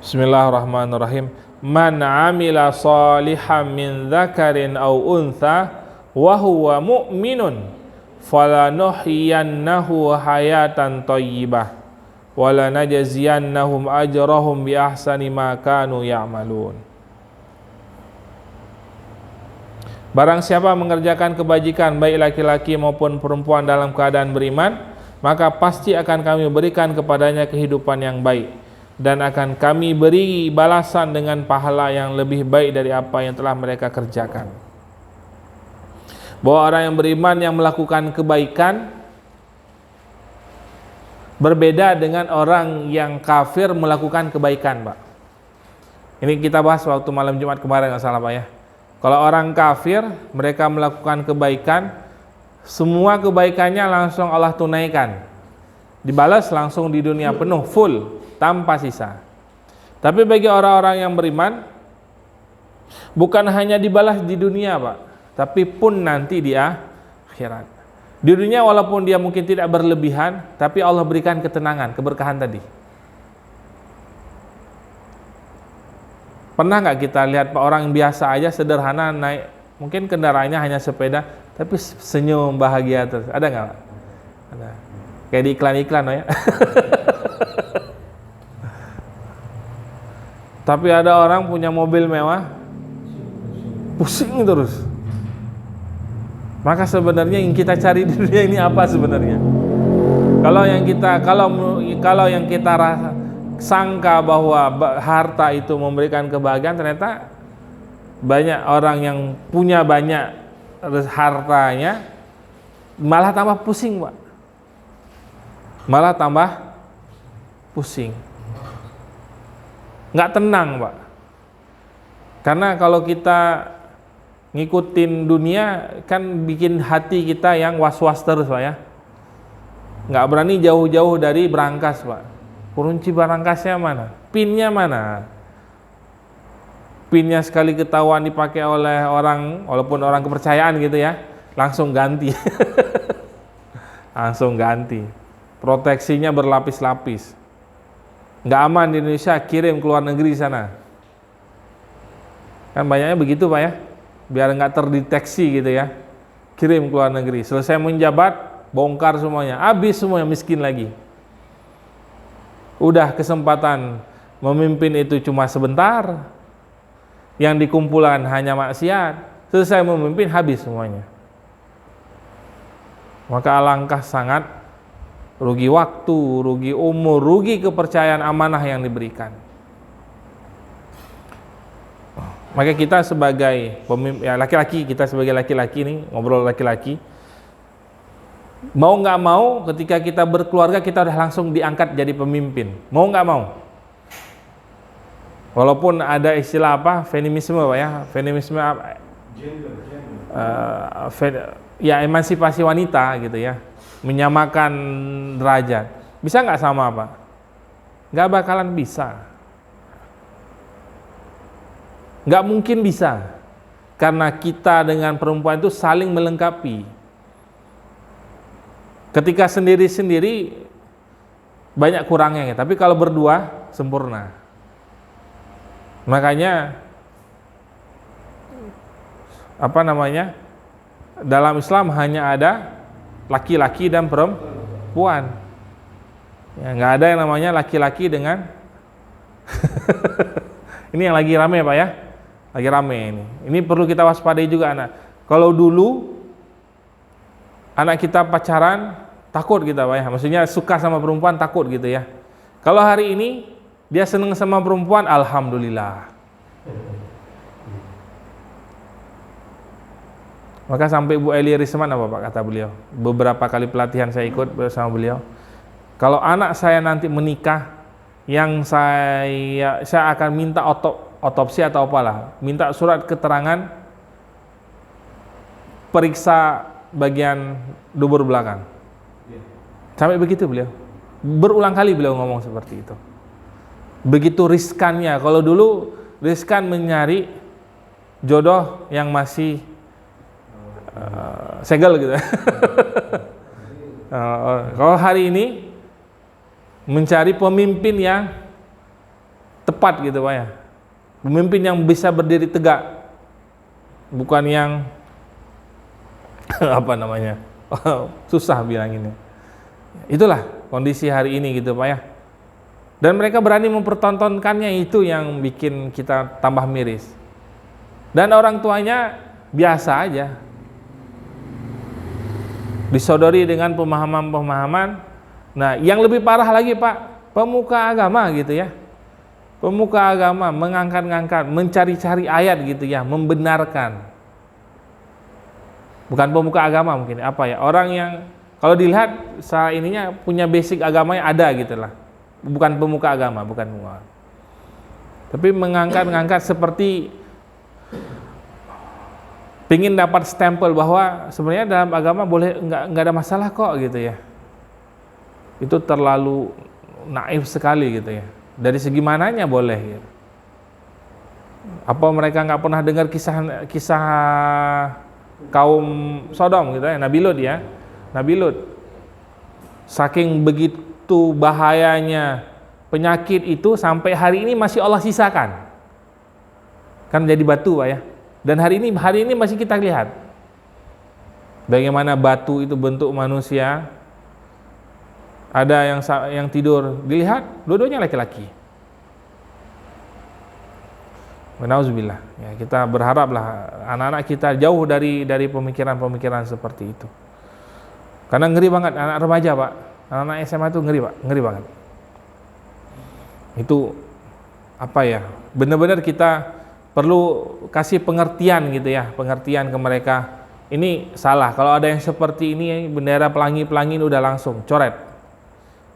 Bismillahirrahmanirrahim. Man 'amila shalihan min dzakarin aw untha wa huwa mu'minun falanuhyiyannahu hayatan thayyibah wa lanajziyannahum ajrahum bi ahsani ma kanu ya'malun. Barang siapa mengerjakan kebajikan baik laki-laki maupun perempuan dalam keadaan beriman, maka pasti akan kami berikan kepadanya kehidupan yang baik, dan akan kami beri balasan dengan pahala yang lebih baik dari apa yang telah mereka kerjakan. Bahwa orang yang beriman yang melakukan kebaikan berbeda dengan orang yang kafir melakukan kebaikan, Pak. Ini kita bahas waktu malam Jumat kemarin, nggak salah, Pak ya. Kalau orang kafir, mereka melakukan kebaikan, semua kebaikannya langsung Allah tunaikan, dibalas langsung di dunia penuh, full, tanpa sisa. Tapi bagi orang-orang yang beriman, bukan hanya dibalas di dunia, Pak, tapi pun nanti di akhirat. Di dunia walaupun dia mungkin tidak berlebihan, tapi Allah berikan ketenangan, keberkahan tadi. Pernah nggak kita lihat Pak, orang biasa aja sederhana naik, mungkin kendaraannya hanya sepeda, tapi senyum bahagia terus. Ada nggak, Pak? Ada. Kayak di iklan-iklan, ya. Tapi ada orang punya mobil mewah, pusing terus. Maka sebenarnya yang kita cari di dunia ini apa sebenarnya? Kalau yang kita rasa sangka bahwa harta itu memberikan kebahagiaan, ternyata banyak orang yang punya banyak hartanya malah tambah pusing, Pak. malah tambah pusing, nggak tenang Pak. Karena kalau kita ngikutin dunia kan bikin hati kita yang was-was terus Pak ya, nggak berani jauh-jauh dari berangkas Pak. Kunci berangkasnya mana? Pinnya mana? Pinnya sekali ketahuan dipakai oleh orang, walaupun orang kepercayaan gitu ya, langsung ganti. Langsung ganti. Proteksinya berlapis-lapis. Nggak aman di Indonesia, kirim ke luar negeri sana. Kan banyaknya begitu Pak ya, biar nggak terdeteksi gitu ya. Kirim ke luar negeri. Selesai menjabat, bongkar semuanya, habis semuanya, miskin lagi. Udah kesempatan memimpin itu cuma sebentar. Yang dikumpulkan hanya maksiat, selesai memimpin habis semuanya. Maka alangkah sangat rugi waktu, rugi umur, rugi kepercayaan amanah yang diberikan. Maka kita sebagai pemimpin, ya laki-laki, kita sebagai laki-laki nih, ngobrol laki-laki, mau nggak mau ketika kita berkeluarga kita udah langsung diangkat jadi pemimpin, mau nggak mau. Walaupun ada istilah apa, feminisme Pak ya, feminisme apa? Ya emansipasi wanita gitu ya, menyamakan derajat. Bisa nggak sama Pak? Nggak bakalan bisa. Nggak mungkin bisa, karena kita dengan perempuan itu saling melengkapi. Ketika sendiri-sendiri banyak kurangnya, tapi kalau berdua sempurna. Makanya dalam Islam hanya ada laki-laki dan perempuan. Ya, nggak ada yang namanya laki-laki dengan ini yang lagi rame Pak ya, lagi rame ini. Ini perlu kita waspadai juga anak. Kalau dulu anak kita pacaran takut kita Pak ya, maksudnya suka sama perempuan takut gitu ya. Kalau hari ini dia seneng sama perempuan, alhamdulillah. Maka sampai Bu Eli Risman apa Pak kata beliau, beberapa kali pelatihan saya ikut bersama beliau, kalau anak saya nanti menikah, yang saya akan minta otopsi atau apalah, minta surat keterangan periksa bagian dubur belakang. Sampai begitu beliau, berulang kali beliau ngomong seperti itu. Begitu riskannya. Kalau dulu riskan mencari jodoh yang masih segel gitu. Kalau hari ini mencari pemimpin yang tepat gitu Pak ya, pemimpin yang bisa berdiri tegak, bukan yang susah bilanginnya. Itulah kondisi hari ini gitu Pak ya. Dan mereka berani mempertontonkannya, itu yang bikin kita tambah miris. Dan orang tuanya biasa aja, disodori dengan pemahaman-pemahaman. Nah, yang lebih parah lagi Pak, pemuka agama gitu ya. Pemuka agama mengangkat-ngangkat, mencari-cari ayat gitu ya, membenarkan. Bukan pemuka agama mungkin, apa ya, orang yang kalau dilihat saat ininya punya basic agamanya ada gitu lah. Bukan pemuka agama, bukan pemuka. Tapi mengangkat-ngangkat seperti pingin dapat stempel bahwa sebenarnya dalam agama boleh, nggak ada masalah kok gitu ya. Itu terlalu naif sekali gitu ya. Dari segi mananya boleh gitu. Apa mereka nggak pernah dengar kisah kaum Sodom gitu ya, Nabi Lut ya. Nabi Lut, saking begitu bahayanya penyakit itu sampai hari ini masih Allah sisakan. Kan jadi batu Pak ya. Dan hari ini masih kita lihat bagaimana batu itu bentuk manusia. Ada yang tidur, dilihat dua-duanya laki-laki. Nauzubillah. Ya, kita berharaplah anak-anak kita jauh dari pemikiran-pemikiran seperti itu. Karena ngeri banget anak remaja Pak. Anak-anak SMA itu ngeri Pak, ngeri banget. Itu apa ya? Benar-benar kita perlu kasih pengertian gitu ya, pengertian ke mereka. Ini salah. Kalau ada yang seperti ini, bendera pelangi-pelangi udah langsung coret.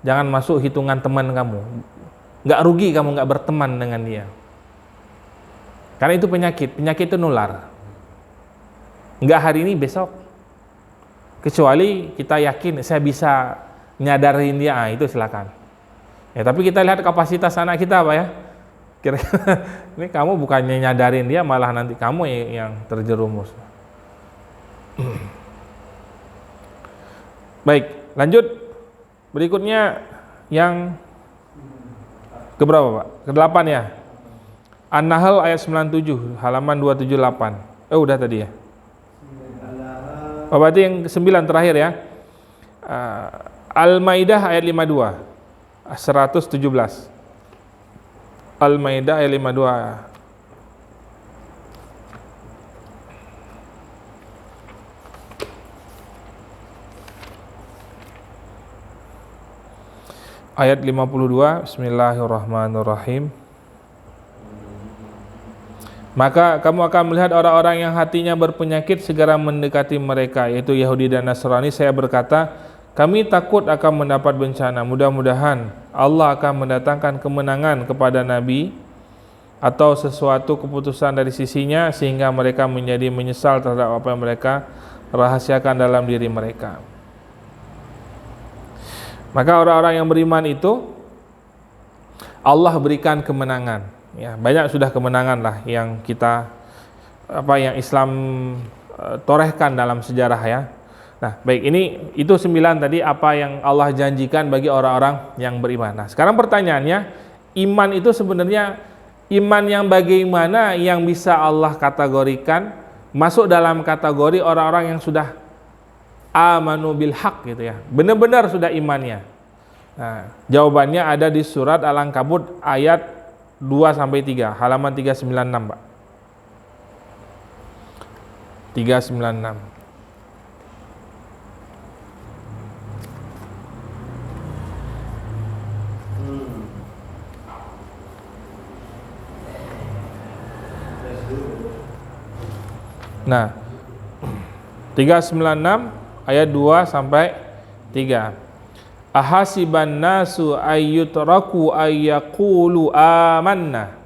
jangan masuk hitungan teman kamu. Nggak rugi kamu nggak berteman dengan dia. Karena itu penyakit itu nular. Nggak hari ini, besok. Kecuali kita yakin saya bisa nyadarin dia, itu silakan. Ya, tapi kita lihat kapasitas anak kita apa ya. Kira-kira ini kamu bukannya nyadarin dia, malah nanti kamu yang terjerumus. Baik, lanjut. Berikutnya yang keberapa, Pak? Ke-8 ya. An-Nahl ayat 97, halaman 278. Udah tadi ya. Oh, berarti yang ke-9 terakhir ya. Al-Maidah ayat 52. 117. Al-Maidah ayat 52. Ayat 52, Bismillahirrahmanirrahim. Maka kamu akan melihat orang-orang yang hatinya berpenyakit segera mendekati mereka, yaitu Yahudi dan Nasrani. Saya berkata, kami takut akan mendapat bencana. Mudah-mudahan Allah akan mendatangkan kemenangan kepada Nabi atau sesuatu keputusan dari sisinya, sehingga mereka menjadi menyesal terhadap apa yang mereka rahasiakan dalam diri mereka. Maka orang-orang yang beriman itu Allah berikan kemenangan. Ya, banyak sudah kemenangan lah yang kita yang Islam torehkan dalam sejarah ya. Nah, baik, itu 9 tadi apa yang Allah janjikan bagi orang-orang yang beriman. Nah, sekarang pertanyaannya, iman itu sebenarnya iman yang bagaimana yang bisa Allah kategorikan masuk dalam kategori orang-orang yang sudah amanu bil haq gitu ya. Benar-benar sudah imannya. Nah, jawabannya ada di surat Al-Ankabut ayat 2 sampai 3, halaman 396, Pak. 396. Nah, 396 ayat 2 sampai 3. Ahasiban nasu ayyutraku ayyaqulu amanna.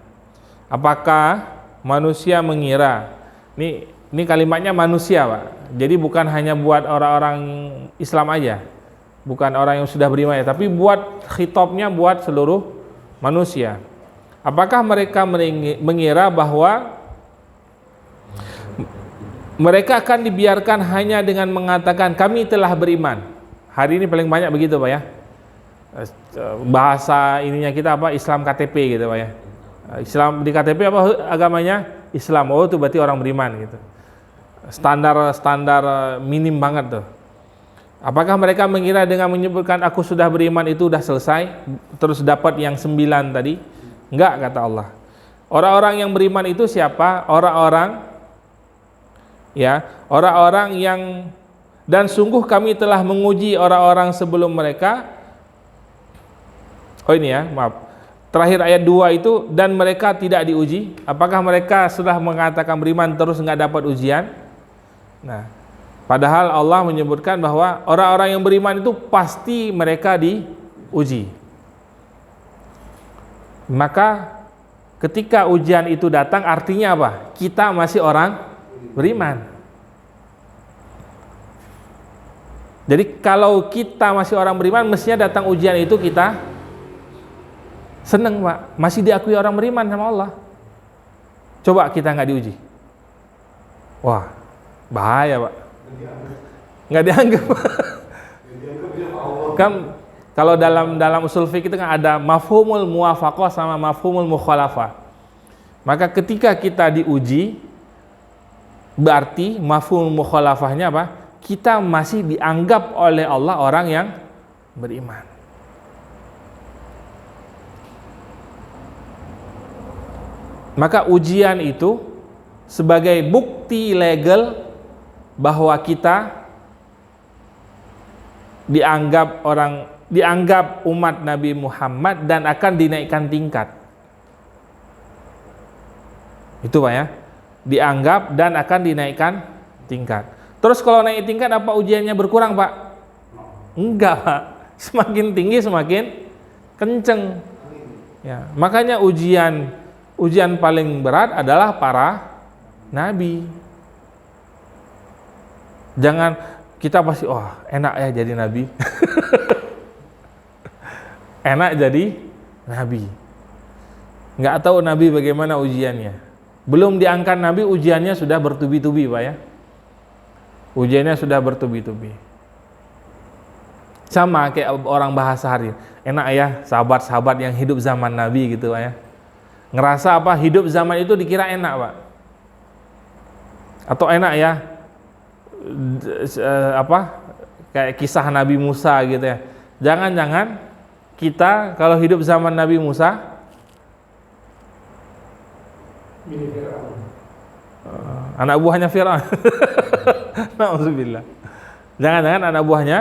Apakah manusia mengira? Ini kalimatnya manusia, Pak. Jadi bukan hanya buat orang-orang Islam aja. Bukan orang yang sudah beriman, tapi buat khitabnya buat seluruh manusia. Apakah mereka mengira bahwa mereka akan dibiarkan hanya dengan mengatakan kami telah beriman? Hari ini paling banyak begitu, Pak ya. Bahasa ininya kita apa? Islam KTP gitu, Pak ya. Islam di KTP apa agamanya? Islam. Oh, itu berarti orang beriman gitu. Standar minim banget tuh. Apakah mereka mengira dengan menyebutkan aku sudah beriman itu sudah selesai terus dapat yang 9 tadi? Enggak, kata Allah. Orang-orang yang beriman itu siapa? Orang-orang yang dan sungguh kami telah menguji orang-orang sebelum mereka. Oh ini ya, maaf. Terakhir ayat 2 itu, dan mereka tidak diuji. Apakah mereka sudah mengatakan beriman terus nggak dapat ujian? Nah, padahal Allah menyebutkan bahwa orang-orang yang beriman itu pasti mereka diuji. Maka ketika ujian itu datang artinya apa? Kita masih orang beriman. Jadi kalau kita masih orang beriman, mestinya datang ujian itu kita seneng, Pak. Masih diakui orang beriman sama Allah. Coba kita nggak diuji. Wah, bahaya, Pak. Nggak dianggap. Kan kalau dalam usul fikih itu kan ada mafhumul muwafaqah sama mafhumul mukhalafah. Maka ketika kita diuji, berarti mafhumul mukhalafahnya apa? Kita masih dianggap oleh Allah orang yang beriman. Maka ujian itu sebagai bukti legal bahwa kita dianggap umat Nabi Muhammad dan akan dinaikkan tingkat. Itu, Pak ya. Dianggap dan akan dinaikkan tingkat. Terus kalau naik tingkat apa ujiannya berkurang, Pak? Enggak, Pak. Semakin tinggi semakin kenceng. Ya, makanya ujian paling berat adalah para nabi. Jangan kita pasti enak ya jadi nabi. Enak jadi nabi. Nggak tahu nabi bagaimana ujiannya. Belum diangkat nabi, ujiannya sudah bertubi-tubi, Pak ya. Ujiannya sudah bertubi-tubi. Sama kayak orang bahasa hari. Enak ya sahabat-sahabat yang hidup zaman nabi gitu, Pak ya. Ngerasa apa hidup zaman itu dikira enak, Pak. Atau enak ya kayak kisah Nabi Musa gitu ya. Jangan-jangan kita kalau hidup zaman Nabi Musa anak buahnya Fir'aun. Nauzubillah. Jangan-jangan anak buahnya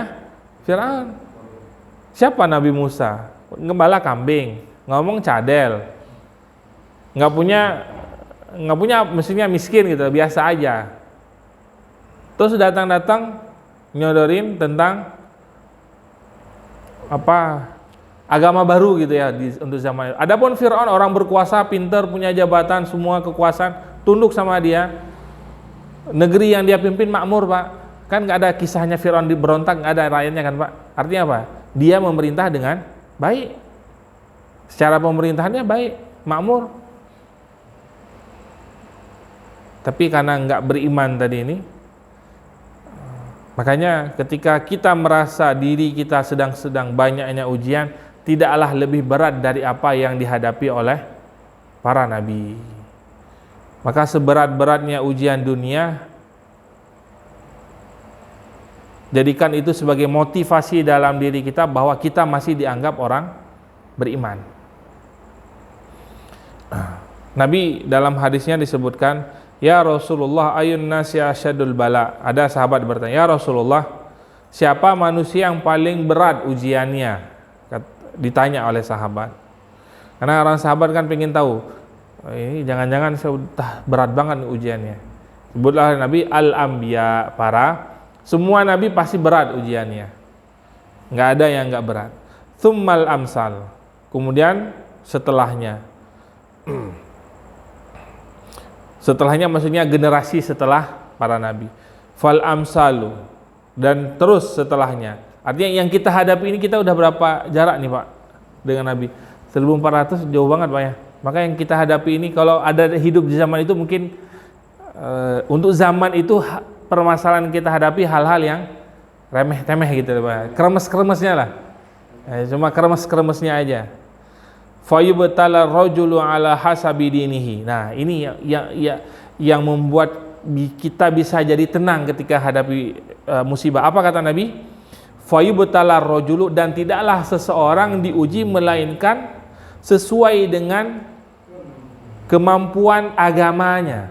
Fir'aun. Siapa Nabi Musa? Gembala kambing, ngomong cadel. Nggak punya mestinya miskin gitu, biasa aja. Terus datang nyodorin tentang agama baru gitu ya untuk zaman itu. Adapun Fir'aun orang berkuasa, pinter, punya jabatan, semua kekuasaan, tunduk sama dia. Negeri yang dia pimpin makmur, Pak. Kan nggak ada kisahnya Fir'aun berontak, nggak ada rakyatnya kan, Pak. Artinya apa? Dia memerintah dengan baik. Secara pemerintahannya baik, makmur. Tapi karena nggak beriman tadi ini, makanya ketika kita merasa diri kita sedang banyaknya ujian, tidaklah lebih berat dari apa yang dihadapi oleh para nabi. Maka seberat-beratnya ujian dunia, jadikan itu sebagai motivasi dalam diri kita bahwa kita masih dianggap orang beriman. Nabi dalam hadisnya disebutkan, ya Rasulullah, ayun nasi asyadul bala. Ada sahabat bertanya, ya Rasulullah, siapa manusia yang paling berat ujiannya? Ditanya oleh sahabat. Karena orang sahabat kan pengen tahu, ini jangan-jangan sudah berat banget ujiannya. Sebutlah Nabi, al-anbiya, semua nabi pasti berat ujiannya. Nggak ada yang nggak berat. Tsummal amsal. Kemudian setelahnya. Setelahnya maksudnya generasi setelah para nabi. Fal amsalu, dan terus setelahnya. Artinya yang kita hadapi ini, kita udah berapa jarak nih, Pak, dengan nabi? 1400, jauh banget, Pak ya. Maka yang kita hadapi ini, kalau ada hidup di zaman itu, mungkin untuk zaman itu permasalahan kita hadapi hal-hal yang remeh-temeh gitu, Pak. Kremes-kremesnya lah. Cuma kremes-kremesnya aja. Fayubtala rajulu ala hasabi dinihi. Nah, ini yang membuat kita bisa jadi tenang ketika hadapi musibah. Apa kata Nabi? Fayubtala rajulu, dan tidaklah seseorang diuji melainkan sesuai dengan kemampuan agamanya.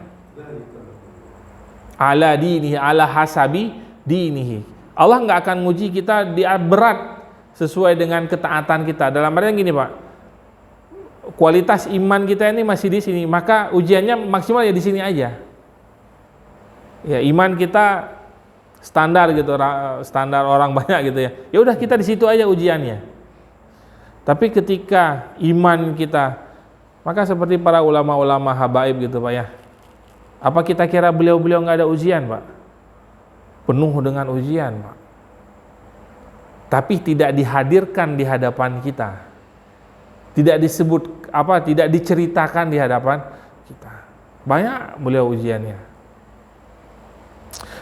Ala dinihi, ala hasabi dinihi. Allah nggak akan nguji kita dia berat sesuai dengan ketaatan kita. Dalam artian gini, Pak, kualitas iman kita ini masih di sini, maka ujiannya maksimal ya di sini aja. Ya, iman kita standar gitu, standar orang banyak gitu ya. Ya udah, kita di situ aja ujiannya. Tapi ketika iman kita, maka seperti para ulama-ulama habaib gitu, Pak ya. Apa kita kira beliau-beliau nggak ada ujian, Pak? Penuh dengan ujian, Pak. Tapi tidak dihadirkan di hadapan kita. Tidak disebut tidak diceritakan di hadapan kita. Banyak beliau ujiannya.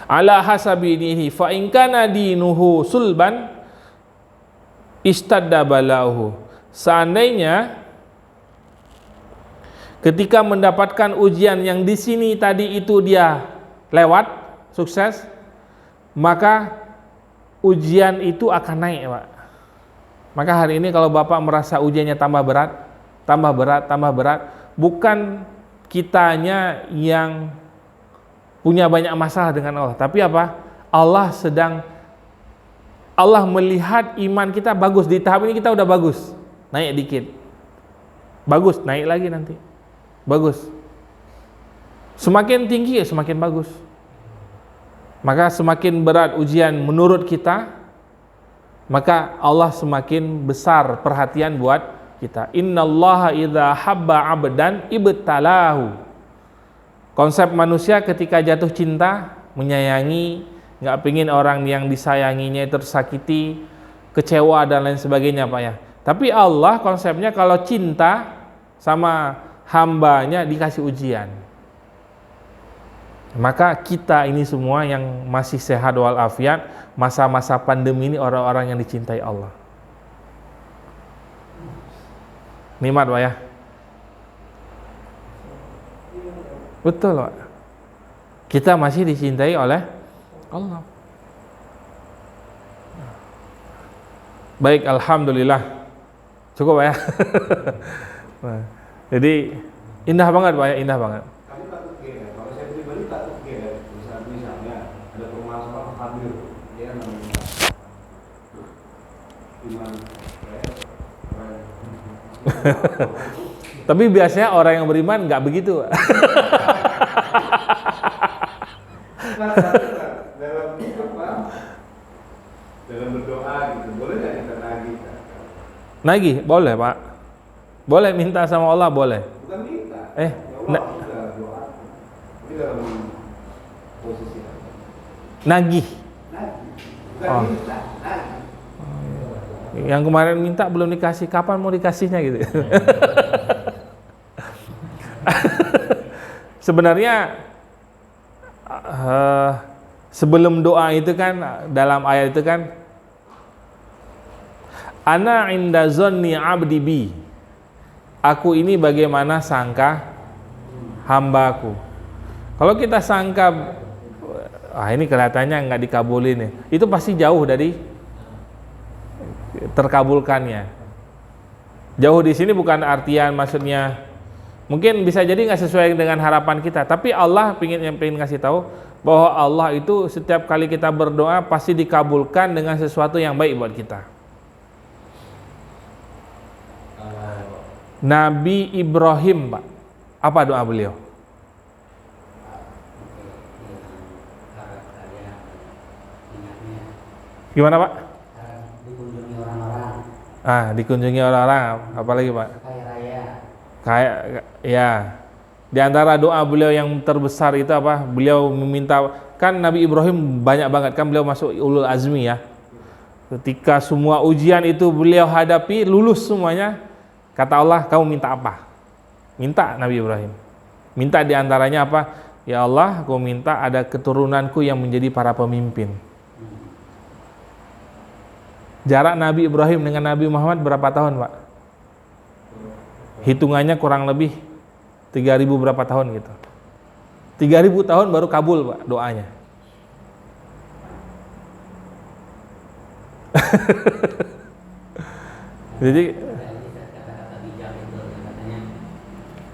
Ala hasabi dinihi fa in kana dinuhu sulban istadda balauhu. Seandainya ketika mendapatkan ujian yang di sini tadi itu dia lewat, sukses, maka ujian itu akan naik, Pak. Maka hari ini kalau Bapak merasa ujiannya tambah berat, bukan kitanya yang punya banyak masalah dengan Allah, tapi apa? Allah melihat iman kita bagus, di tahap ini kita udah bagus, naik dikit, bagus, naik lagi nanti, bagus, semakin tinggi ya semakin bagus. Maka semakin berat ujian menurut kita, maka Allah semakin besar perhatian buat kita. Innallaha idza habba 'abdan ibtalahu. Konsep manusia ketika jatuh cinta, menyayangi, nggak pingin orang yang disayanginya tersakiti, kecewa dan lain sebagainya Pak ya. Tapi Allah konsepnya kalau cinta sama hambanya dikasih ujian. Maka kita ini semua yang masih sehat walafiat, masa-masa pandemi ini orang-orang yang dicintai Allah. Nikmat Pak ya. Betul Pak. Kita masih dicintai oleh Allah. Baik, alhamdulillah. Cukup Pak ya. Nah, jadi indah banget Pak ya, indah banget. Tapi takut ya, kalau saya pribadi takut ya, misalnya ada permasalahan hamil, dia namanya Tapi biasanya orang yang beriman nggak begitu. Dalam berdoa gitu, boleh nggak kita nagih? Nagih, boleh Pak. Boleh minta sama Allah, boleh. Bukan minta. Ya Allah, sudah doa. Ini dalam posisi nagih. Bukan minta, nagih. Yang kemarin minta belum dikasih, kapan mau dikasihnya gitu. Sebenarnya sebelum doa itu kan, dalam ayat itu kan, ana inda zonni abdi bi, aku ini bagaimana sangka hambaku. Kalau kita sangka ini kelihatannya nggak dikabulin, itu pasti jauh dari terkabulkannya. Jauh di sini bukan artian maksudnya mungkin bisa jadi nggak sesuai dengan harapan kita, tapi Allah pengen ngasih tahu bahwa Allah itu setiap kali kita berdoa pasti dikabulkan dengan sesuatu yang baik buat kita. Nabi Ibrahim Pak, apa doa beliau? Gimana Pak? Dikunjungi orang-orang. Dikunjungi orang-orang, apalagi Pak? Kaya raya. Kayak ya. Di antara doa beliau yang terbesar itu apa? Beliau meminta, kan Nabi Ibrahim banyak banget kan, beliau masuk ulul azmi ya. Ketika semua ujian itu beliau hadapi, lulus semuanya, kata Allah, kamu minta apa? Minta Nabi Ibrahim. Minta di antaranya apa? Ya Allah, aku minta ada keturunanku yang menjadi para pemimpin. Jarak Nabi Ibrahim dengan Nabi Muhammad berapa tahun Pak? Hitungannya kurang lebih 3.000 berapa tahun gitu. 3.000 tahun baru kabul Pak doanya. Jadi kata-kata bijak itu katanya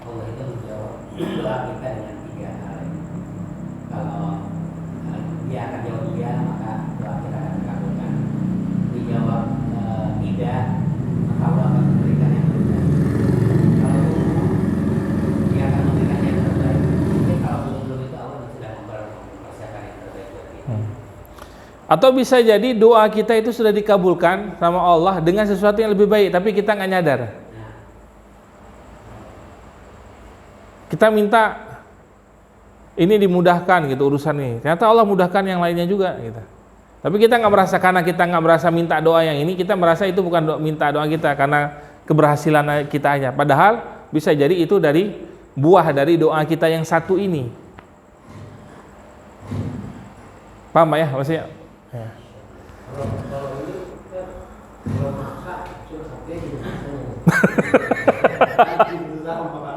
Allah itu menjawab doa kita dengan 3 hal. Kalau dia akan jawab iya, maka doa kita akan dikabulkan. Dijawab tidak, maka Allah akan memberikan yang terbaik. Kalau dia akan memberikan yang terbaik, tapi kalau belum itu Allah sudah mempersiapkan yang terbaik buat kita. atau bisa jadi doa kita itu sudah dikabulkan sama Allah dengan sesuatu yang lebih baik, tapi kita nggak nyadar. Kita minta ini dimudahkan gitu urusan ini, ternyata Allah mudahkan yang lainnya juga gitu. Tapi kita nggak merasa, karena kita nggak merasa minta doa yang ini, kita merasa itu bukan minta doa kita karena keberhasilan kita aja. Padahal bisa jadi itu dari buah dari doa kita yang satu ini. Paham Pak ya maksudnya? Ya. Kalau ini kan kalau maksa cuma sampai di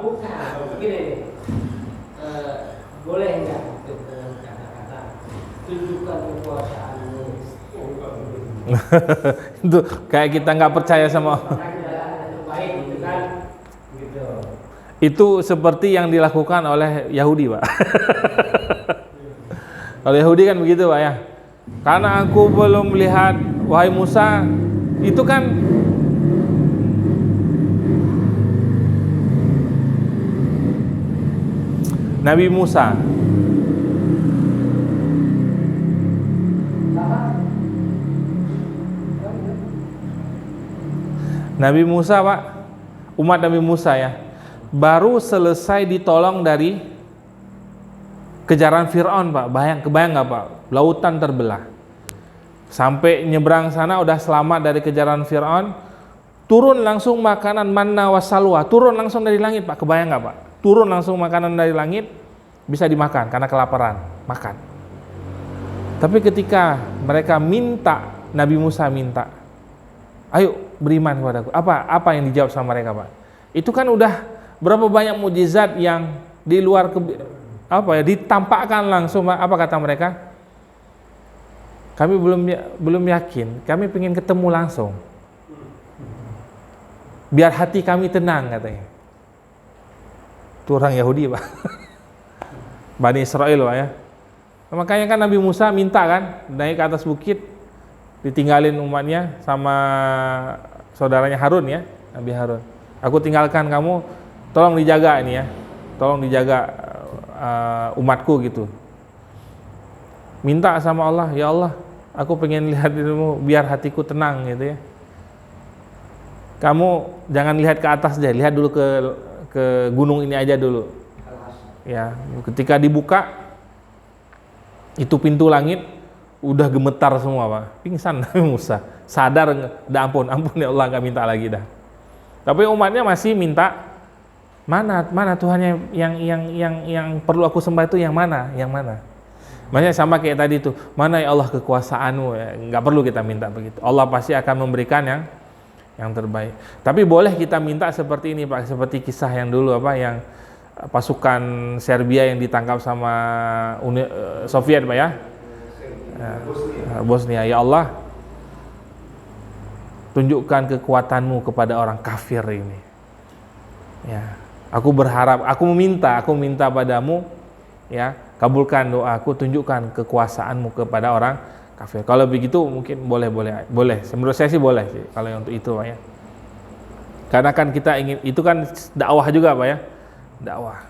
bukan gini nih, boleh nggak untuk kata-kata tunjukkan kekuasaanmu? Itu kayak kita nggak percaya sama baik gitu kan, gitu. itu seperti yang dilakukan oleh Yahudi Pak. Kalau Yahudi kan begitu Pak ya, karena aku belum melihat wahai Musa, itu kan Nabi Musa. Nabi Musa Pak, umat Nabi Musa ya, baru selesai ditolong dari kejaran Fir'aun Pak. Kebayang nggak Pak? Lautan terbelah. Sampai nyebrang sana udah selamat dari kejaran Fir'aun, turun langsung makanan manna wassalwa, turun langsung dari langit Pak. Kebayang nggak Pak? Turun langsung makanan dari langit, bisa dimakan karena kelaparan, makan. Tapi ketika mereka minta, Nabi Musa minta, ayo beriman kepadaku. Apa yang dijawab sama mereka Pak? Itu kan udah berapa banyak mukjizat yang di luar ditampakkan langsung Pak. Apa kata mereka? Kami belum yakin, kami ingin ketemu langsung. Biar hati kami tenang katanya. Itu orang Yahudi Pak. Bani Israel Pak ya. Makanya kan Nabi Musa minta kan naik ke atas bukit, ditinggalin umatnya sama saudaranya Harun ya, Nabi Harun. Aku tinggalkan kamu, tolong dijaga ini ya, tolong dijaga umatku gitu. Minta sama Allah, ya Allah, aku pengen lihat dirimu biar hatiku tenang gitu ya. Kamu jangan lihat ke atas deh, lihat dulu ke gunung ini aja dulu. Ya, ketika dibuka itu pintu langit udah gemetar semua Pak. Pingsan Nabi Musa. Sadar, dah ampun ya Allah, enggak minta lagi dah. Tapi umatnya masih minta, mana Tuhannya yang perlu aku sembah itu yang mana? Makanya sama kayak tadi itu, mana ya Allah kekuasaanmu ya, nggak perlu kita minta begitu. Allah pasti akan memberikan yang terbaik. Tapi boleh kita minta seperti ini Pak, seperti kisah yang dulu yang pasukan Serbia yang ditangkap sama Soviet Pak ya. Bosnia, ya Allah, tunjukkan kekuatanmu kepada orang kafir ini. Ya, aku berharap, aku minta padamu ya, kabulkan doaku, tunjukkan kekuasaanmu kepada orang kafir. Kalau begitu mungkin boleh. Menurut saya sih boleh sih kalau untuk itu Pak ya. Karena kan kita ingin, itu kan dakwah juga Pak ya, dakwah.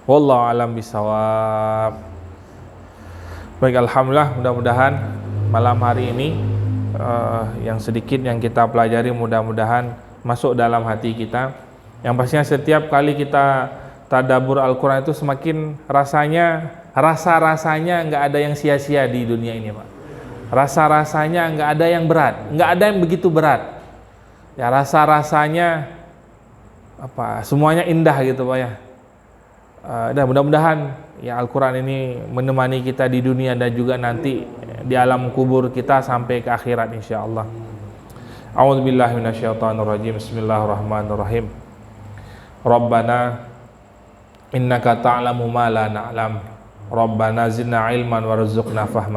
Wallahu a'lam bishawab. Baik, alhamdulillah, mudah-mudahan malam hari ini yang sedikit yang kita pelajari mudah-mudahan masuk dalam hati kita. Yang pastinya setiap kali kita tadabbur Al-Quran itu semakin rasa-rasanya nggak ada yang sia-sia di dunia ini Pak. Rasa-rasanya nggak ada yang berat, nggak ada yang begitu berat. Ya, rasa-rasanya semuanya indah gitu Pak ya. Dan mudah-mudahan ya Al-Quran ini menemani kita di dunia dan juga nanti di alam kubur kita sampai ke akhirat insyaallah. A'udzubillahi minasyaitonirrajim. Bismillahirrahmanirrahim. Rabbana innaka ta'lamu ma la na'lam. Rabbana zidna ilman warzuqna fahman.